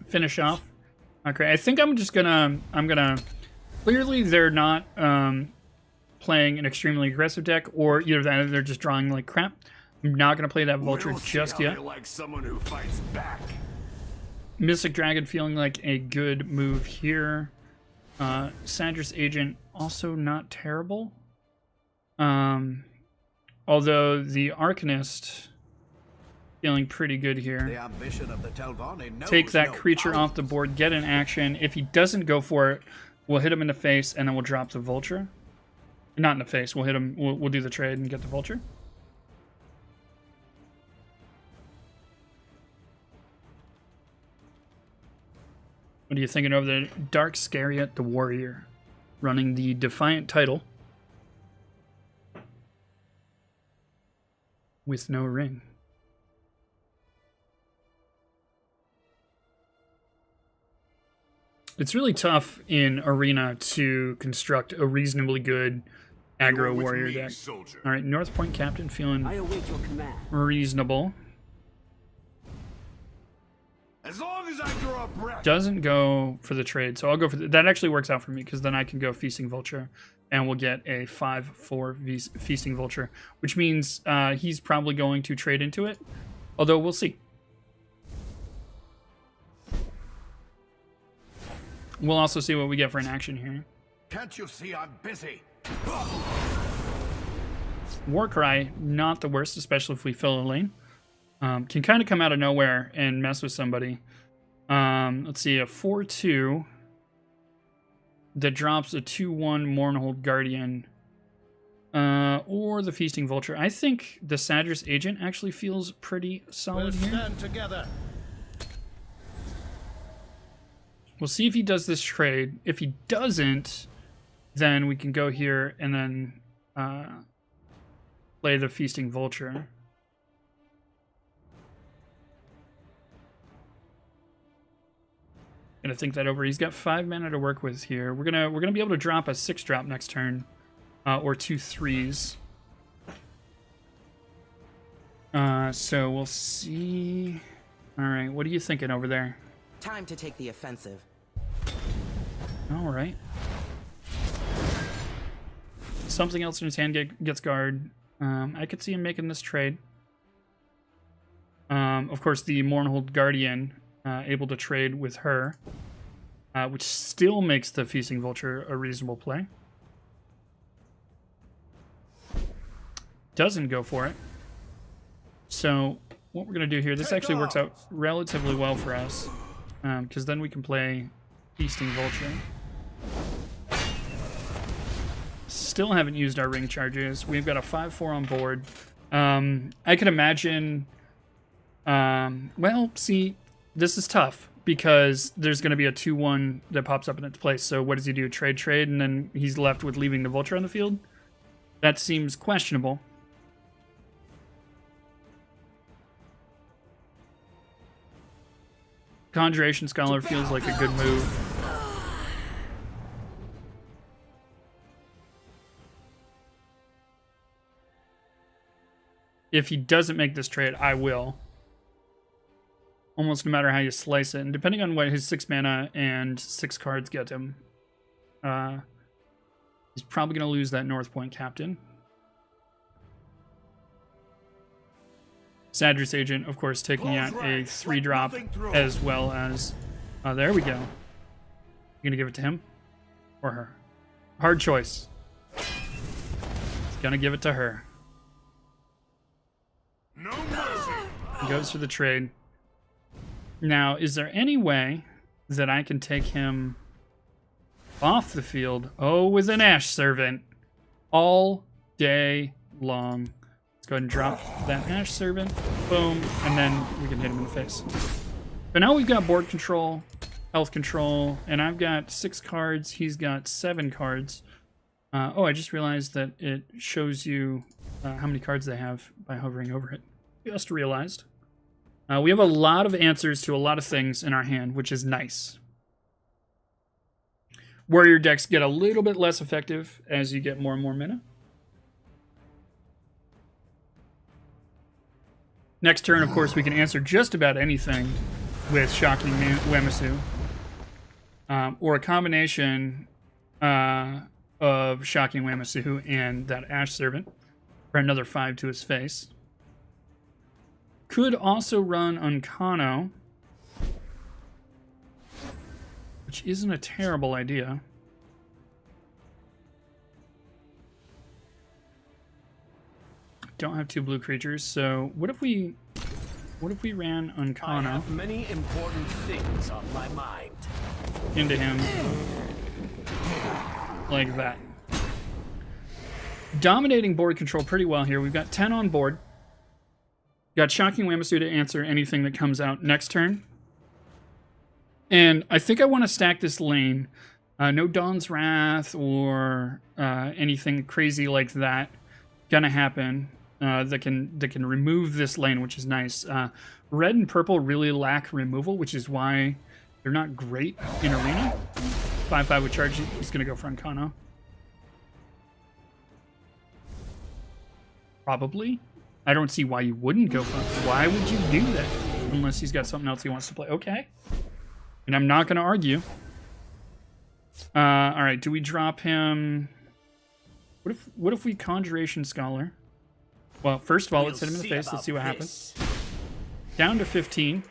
Finish off. Okay, I think I'm gonna. Clearly, they're not playing an extremely aggressive deck, or either that or they're just drawing like crap. I'm not gonna play that Vulture We'll see just how yet. they like someone who fights back. Mystic Dragon feeling like a good move here. Sandra's Agent also not terrible. Although the Arcanist feeling pretty good The here. ambition of the Telvanni knows Take that no creature bounds. off the board, get an action. If he doesn't go for it, we'll hit him in the face and then we'll drop the Vulture. Not in the face, we'll hit him, we'll do the trade and get the Vulture. What are you thinking of the Dark Scariot the Warrior, running the Defiant title with no ring? It's really tough in Arena to construct a reasonably good aggro You're with warrior me, deck. soldier. All right, North Point Captain feeling I await your command. reasonable. As long as I draw a breath. Doesn't go for the trade, so I'll go for that. Actually works out for me because then I can go Feasting Vulture, and we'll get a 5/4 Feasting Vulture, which means he's probably going to trade into it. Although we'll see. We'll also see what we get for an action here. Can't you see I'm busy? Warcry, not the worst, especially if we fill a lane. Can kind of come out of nowhere and mess with somebody. Let's see, a 4/2 that drops a 2/1 Mournhold Guardian. Or the Feasting Vulture. I think the Sadris Agent actually feels pretty solid here. Stand together. We'll see if he does this trade. If he doesn't, then we can go here and then play the Feasting Vulture. Gonna think that over. He's got 5 mana to work with here. We're gonna be able to drop a 6-drop next turn, or 2 3s. So we'll see. All right, what are you thinking over there? Time to take the offensive. All right. Something else in his hand gets guard. I could see him making this trade. Of course, the Mournhold Guardian able to trade with her, which still makes the Feasting Vulture a reasonable play. Doesn't go for it. So what we're going to do here, this actually works out relatively well for us, because then we can play Feasting Vulture. Still haven't used our ring charges. We've got a 5/4 on board. I could imagine... well, see, this is tough because there's going to be a 2/1 that pops up in its place. So what does he do? Trade, and then he's left with leaving the Vulture on the field? That seems questionable. Conjuration Scholar feels like a good move. If he doesn't make this trade, I will. Almost no matter how you slice it. And depending on what his 6 mana and 6 cards get him, he's probably going to lose that North Point Captain. Sadris Agent, of course, taking out a 3-drop as well as... there we go. You going to give it to him? Or her? Hard choice. He's going to give it to her. No mercy. He goes for the trade. Now, is there any way that I can take him off the field? Oh, with an Ash Servant. All day long. Let's go ahead and drop that Ash Servant. Boom. And then we can hit him in the face. But now we've got board control, health control, and I've got 6 cards. He's got 7 cards. Oh, I just realized that it shows you how many cards they have by hovering over it. Just realized. We have a lot of answers to a lot of things in our hand, which is nice. Warrior decks get a little bit less effective as you get more and more mana. Next turn, of course, we can answer just about anything with Shocking Wemisu. Or a combination of Shocking Wemisu and that Ash Servant for another 5 to his face. Could also run Unkano, which isn't a terrible idea. Don't have 2 blue creatures, so what if we ran I Unkano have many important things on my mind. into him like that? Dominating board control pretty well here. We've got 10 on board. Got Shocking Wemisu to answer anything that comes out next turn. And I think I want to stack this lane. No Dawn's Wrath or anything crazy like that gonna happen that can remove this lane, which is nice. Red and purple really lack removal, which is why They're not great in arena. 5/5 with charge. He's gonna go for Ancano. Probably. I don't see why you wouldn't go for. Why would you do that? Unless he's got something else he wants to play. Okay. And I'm not gonna argue. All right. Do we drop him? What if we Conjuration Scholar? Well, first of all, let's hit him in the face. Let's see what happens. Down to 15.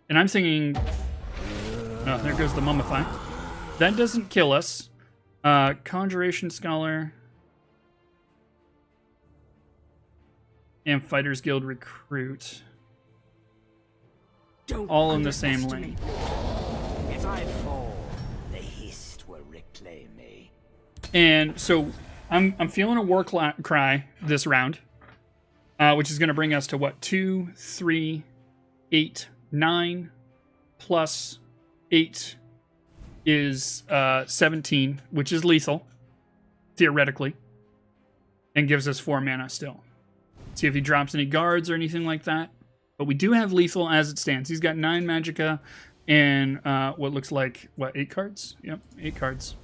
And I'm thinking... Oh, there goes the Mummify. That doesn't kill us. Conjuration Scholar. And Fighters Guild Recruit. Don't all in the same lane. If I fall, the Hist will reclaim me. And so I'm feeling a war cry this round, which is going to bring us to what? 2, 3, 8, 9 plus 8 is 17, which is lethal, theoretically, and gives us 4 mana still. See if he drops any guards or anything like that. But we do have lethal as it stands. He's got 9 Magicka and what looks like, what, 8 cards? Yep, 8 cards.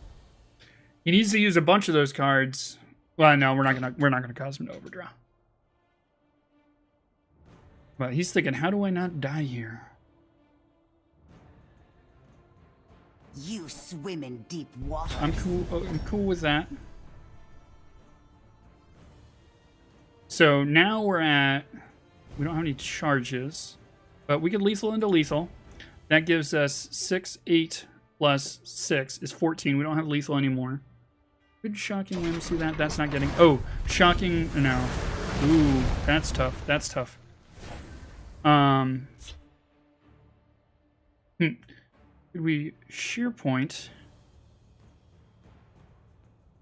He needs to use a bunch of those cards. Well, no, we're not gonna cause him to overdraw. But he's thinking, how do I not die here? You swim in deep water. I'm cool with that. So now we're at, we don't have any charges, but we could lethal into lethal. That gives us 6, 8 plus 6 is 14. We don't have lethal anymore. Good Shocking Whim, see that? That's not getting, oh, Shocking, no. Ooh, that's tough, that's tough. Could we Sheer Point?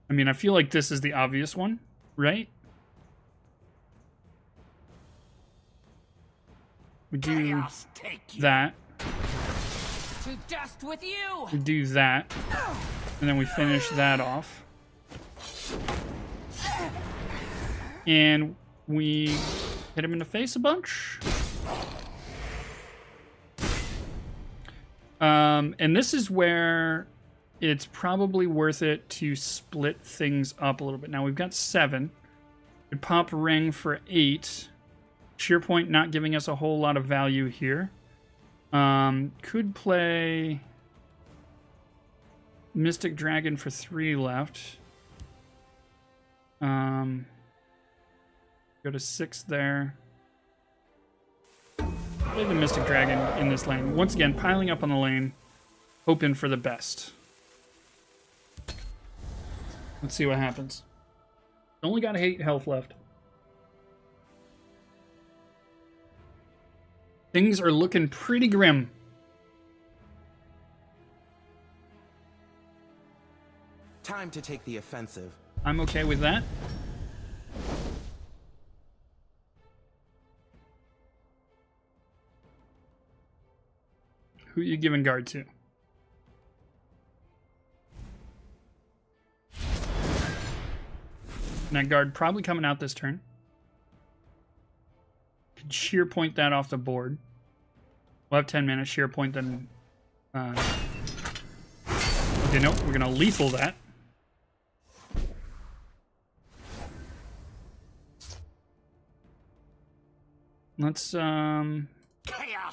I mean, I feel like this is the obvious one, right? We do that. To dust with you. We do that. And then we finish that off. And we hit him in the face a bunch. And this is where it's probably worth it to split things up a little bit. Now we've got 7. Could pop Ring for 8. Sheer Point not giving us a whole lot of value here. Could play Mystic Dragon for 3 left. Go to 6 there. Play the Mystic Dragon in this lane. Once again, piling up on the lane, hoping for the best. Let's see what happens. Only got 8 health left. Things are looking pretty grim. Time to take the offensive. I'm okay with that. Who are you giving guard to? And that guard probably coming out this turn. Could Sheer Point that off the board. We'll have 10 mana. Sheer Point then. Okay, nope. We're gonna lethal that. Let's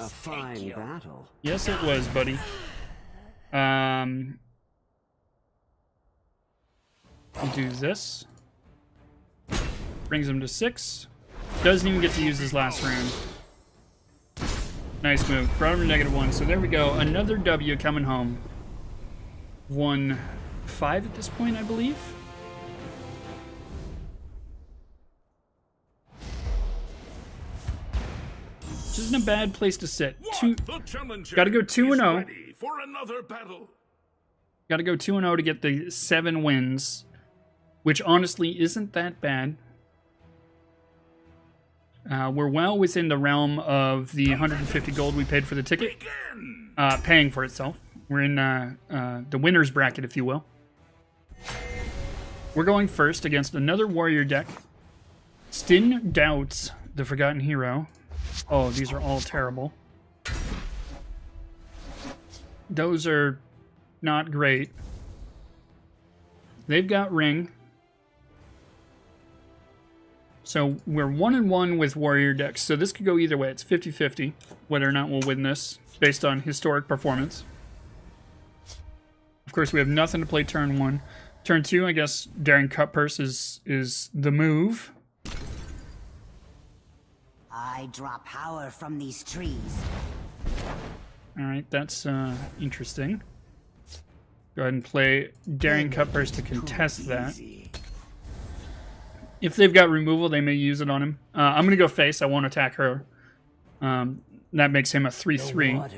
A fine battle. Yes, it was, buddy. We'll do this. Brings him to 6. Doesn't even get to use his last rune. Nice move. Brought him to -1. So there we go. Another W coming home. 1-5 at this point, I believe. This isn't a bad place to sit. Gotta go 2-0. For another battle. Gotta go 2-0 to get the 7 wins, which honestly isn't that bad. We're well within the realm of the 150 gold we paid for the ticket, paying for itself. We're in the winner's bracket, if you will. We're going first against another warrior deck. Stin Doubts, the Forgotten Hero. Oh, these are all terrible. Those are not great. They've got ring. So we're 1-1 with warrior decks. So this could go either way. It's 50-50 whether or not we'll win this based on historic performance. Of course, we have nothing to play turn 1. Turn 2, I guess Daring Cutpurse is the move. I draw power from these trees. Alright, that's interesting. Go ahead and play Daring Cutpurse to contest that. If they've got removal, they may use it on him. I'm going to go face. I won't attack her. That makes him a 3-3.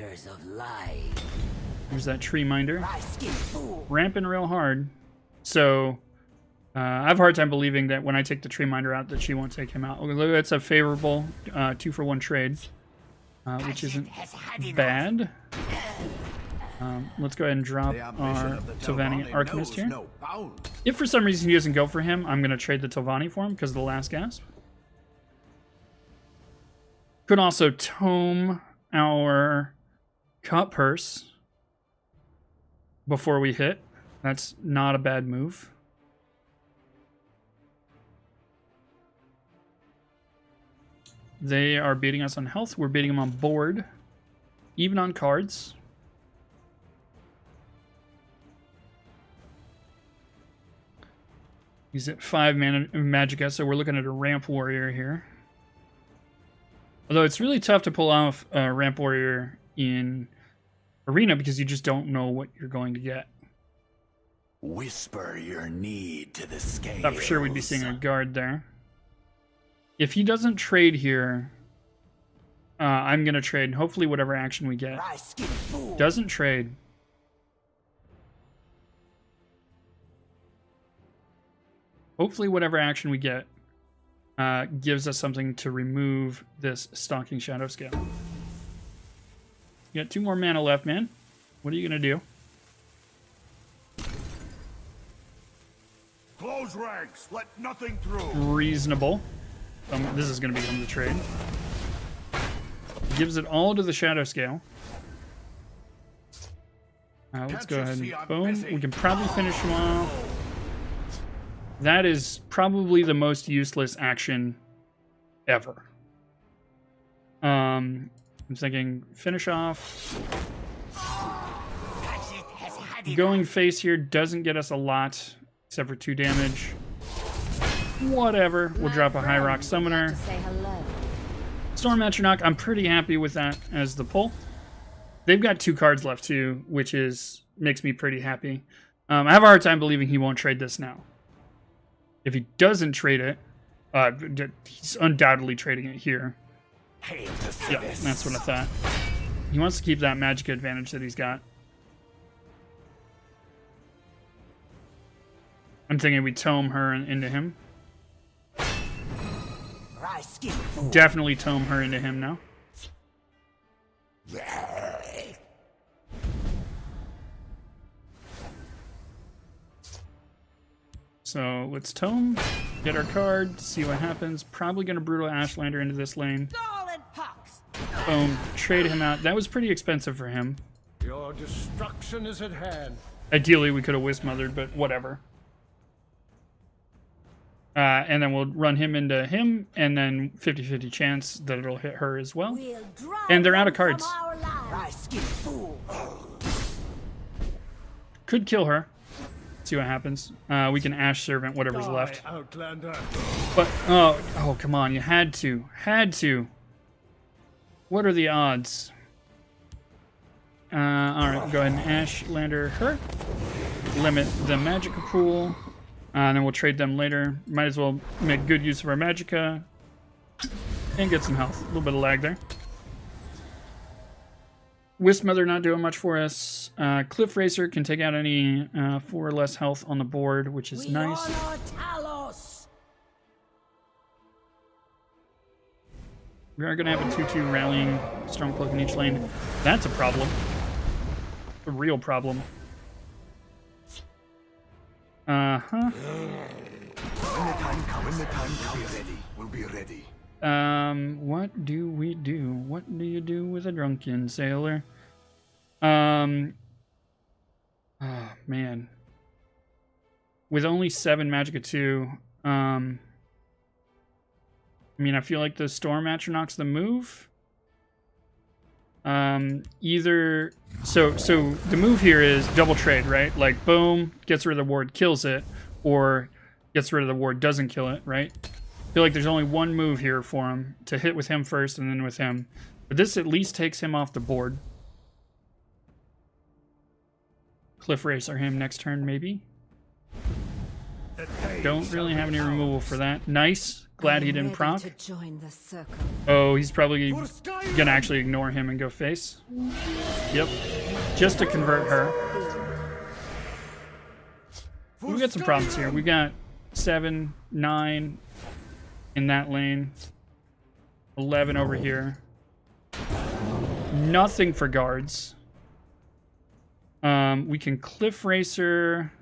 There's that Tree Minder. Ramping real hard. So, I have a hard time believing that when I take the Tree Minder out that she won't take him out. Although it's a favorable 2-for-1 trade, which isn't bad. Let's go ahead and drop our Telvanni Arcanist here. If for some reason he doesn't go for him, I'm going to trade the Telvanni for him because of the last gasp. Could also tome our Cutpurse before we hit. That's not a bad move. They are beating us on health. We're beating them on board. Even on cards. He's at 5 mana Magicka, so we're looking at a Ramp Warrior here. Although it's really tough to pull off a Ramp Warrior in Arena because you just don't know what you're going to get. Whisper your need to the scales. Thought for sure we'd be seeing a guard there. If he doesn't trade here, I'm going to trade hopefully whatever action we get. Doesn't trade. Hopefully whatever action we get gives us something to remove this Stalking Shadow Scale. You got 2 more mana left, man. What are you going to do? Close ranks. Let nothing through. Reasonable. This is going to become the trade. Gives it all to the Shadow Scale. Let's go ahead and boom. We can probably finish him off. That is probably the most useless action ever. I'm thinking finish off. Going face here doesn't get us a lot, except for 2 damage. Whatever. We'll drop a High Rock Summoner. Storm Atronach, I'm pretty happy with that as the pull. They've got 2 cards left too, which makes me pretty happy. I have a hard time believing he won't trade this now. If he doesn't trade it, he's undoubtedly trading it here. Yeah, that's what I thought. He wants to keep that Magicka advantage that he's got. I'm thinking we tome her into him. Definitely tome her into him now. So let's tome, get our card, see what happens. Probably going to Brutal Ashlander into this lane. Boom, trade him out. That was pretty expensive for him. Your destruction is at hand. Ideally, we could have Wisp Mothered, but whatever. And then we'll run him into him, and then 50-50 chance that it'll hit her as well. And they're out of cards. Could kill her. See what happens. We can Ash Servant whatever's left. Outlander. But, oh, come on. You had to. Had to. What are the odds? Alright, go ahead and Ash Lander her. Limit the Magicka pool. And then we'll trade them later. Might as well make good use of our Magicka. And get some health. A little bit of lag there. Wisp Mother not doing much for us. Cliff Racer can take out any 4 or less health on the board, which is nice. We are going to have a 2-2 rallying Stormcloak in each lane. That's a problem. A real problem. When the time comes, we'll be ready. What do we do? What do you do with a drunken sailor? Oh, man. With only 7 Magicka 2, I mean, I feel like the Storm Atronach's the move. Either... So the move here is double trade, right? Like, boom, gets rid of the ward, kills it, or gets rid of the ward, doesn't kill it, right? I feel like there's only one move here for him, to hit with him first and then with him. But this at least takes him off the board. Cliff Racer him next turn, maybe. Don't really have any removal for that. Nice. Glad he didn't proc. To join the circle. Oh, he's probably gonna actually ignore him and go face. Yep. Just to convert her. We got some problems here. We got 7, 9 in that lane. 11 over here. Nothing for guards. We can Cliff Racer.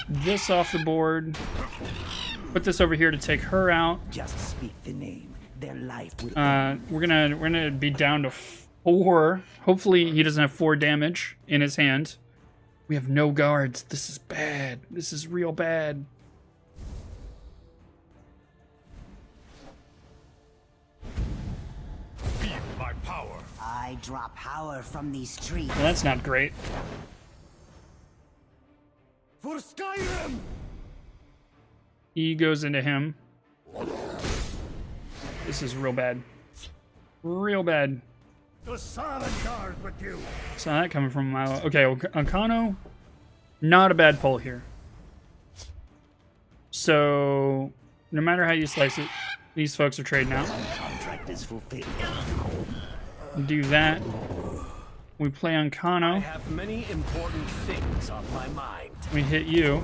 This off the board. Put this over here to take her out. Just speak the name. Their life will We're gonna be down to 4. Hopefully he doesn't have 4 damage in his hand. We have no guards. This is bad. This is real bad. Feel my power. I draw power from these trees. Well, that's not great. For Skyrim! E goes into him. This is real bad. Real bad. The Sovngarde with you! Saw that coming from a mile. Okay, Onkano, not a bad pull here. So, no matter how you slice it, these folks are trading out. contract is fulfilled. Do that. We play Onkano. I have many important things on my mind. We hit you.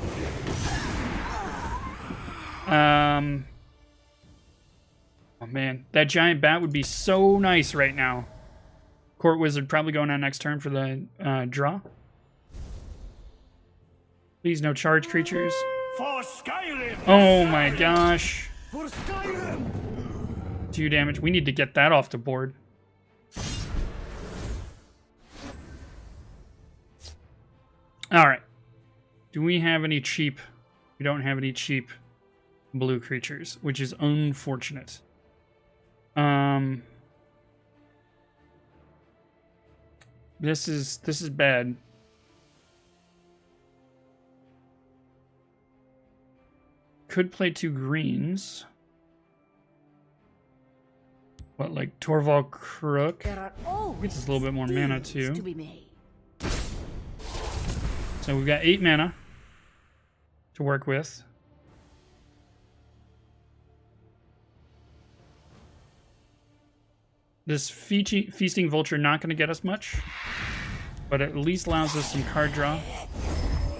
Oh man, that giant bat would be so nice right now. Court Wizard probably going on next turn for the draw. Please no charge creatures. For Skyrim! Oh my gosh. For Skyrim! 2 damage. We need to get that off the board. Alright. Do we have any cheap? We don't have any cheap blue creatures, which is unfortunate. This is bad. Could play 2 greens. What, like Torval Crook? There are always Gets us a little bit more mana deals too. to be made. So we've got 8 mana to work with. This Feasting Vulture not going to get us much, but it at least allows us some card draw.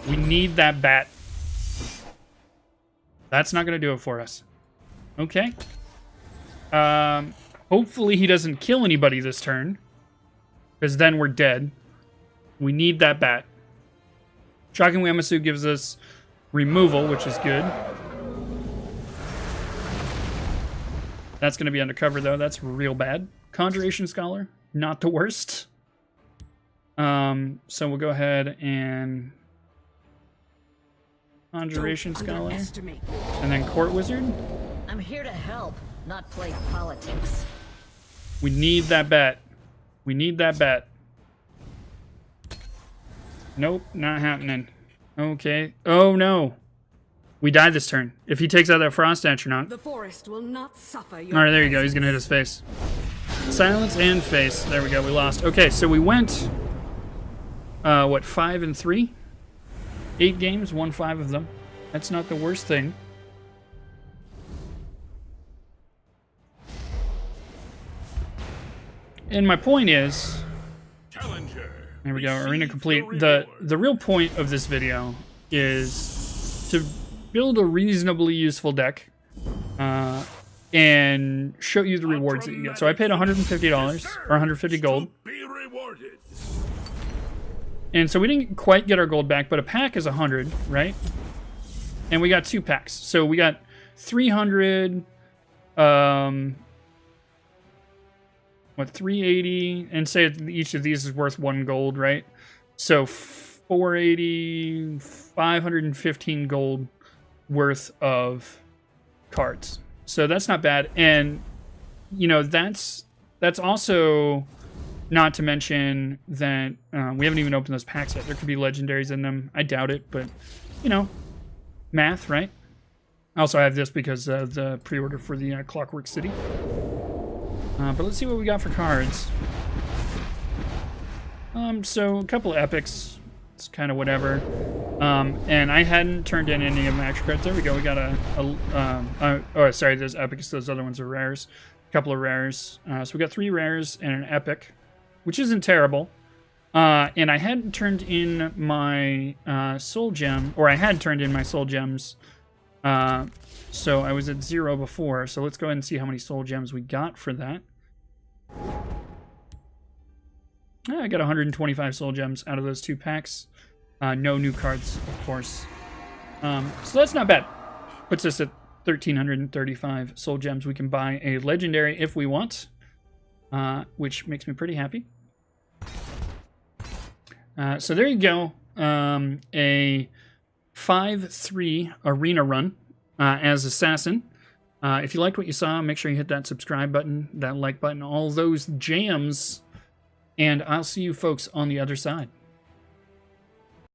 We need that bat. That's not going to do it for us. Okay. Hopefully he doesn't kill anybody this turn, because then we're dead. We need that bat. Shocking Wamasu gives us removal, which is good. That's going to be undercover, though. That's real bad. Conjuration Scholar, not the worst. So we'll go ahead and Conjuration Scholar, and then Court Wizard. I'm here to help, not play politics. We need that bat. We need that bat. Nope, not happening. Okay. Oh no. We die this turn. If he takes out that Frost Atronach. The forest will not suffer your Alright, there you go. He's gonna hit his face. Silence and face. There we go. We lost. Okay, so we went what, 5 and 3? 8 games, won 5 of them. That's not the worst thing. And my point is, Challenger. there we go, arena Receive complete. the The real point of this video is to build a reasonably useful deck and show you the rewards that you get. So I paid $150 or 150 gold. Be rewarded. And so we didn't quite get our gold back, but a pack is 100, right? and we got 2 packs. So we got 300, 380, and say each of these is worth 1 gold, right? So 480, 515 gold worth of cards. So that's not bad. And, you know, that's also not to mention that we haven't even opened those packs yet. There could be legendaries in them. I doubt it, but, you know, math, right? Also, I have this because of the pre-order for the Clockwork City. But let's see what we got for cards. So a couple of epics. It's kind of whatever. And I hadn't turned in any of my extra cards. There we go. We got oh, sorry, there's epics. Those other ones are rares. A couple of rares. So we got 3 rares and an epic, which isn't terrible. And I hadn't turned in my soul gem, or I had turned in my soul gems. So I was at 0 before. So let's go ahead and see how many soul gems we got for that. I got 125 soul gems out of those 2 packs. No new cards, of course. So that's not bad. Puts us at 1,335 soul gems. We can buy a legendary if we want, which makes me pretty happy. So there you go. A 5-3 arena run as Assassin. If you liked what you saw, make sure you hit that subscribe button, that like button, all those jams. And I'll see you folks on the other side.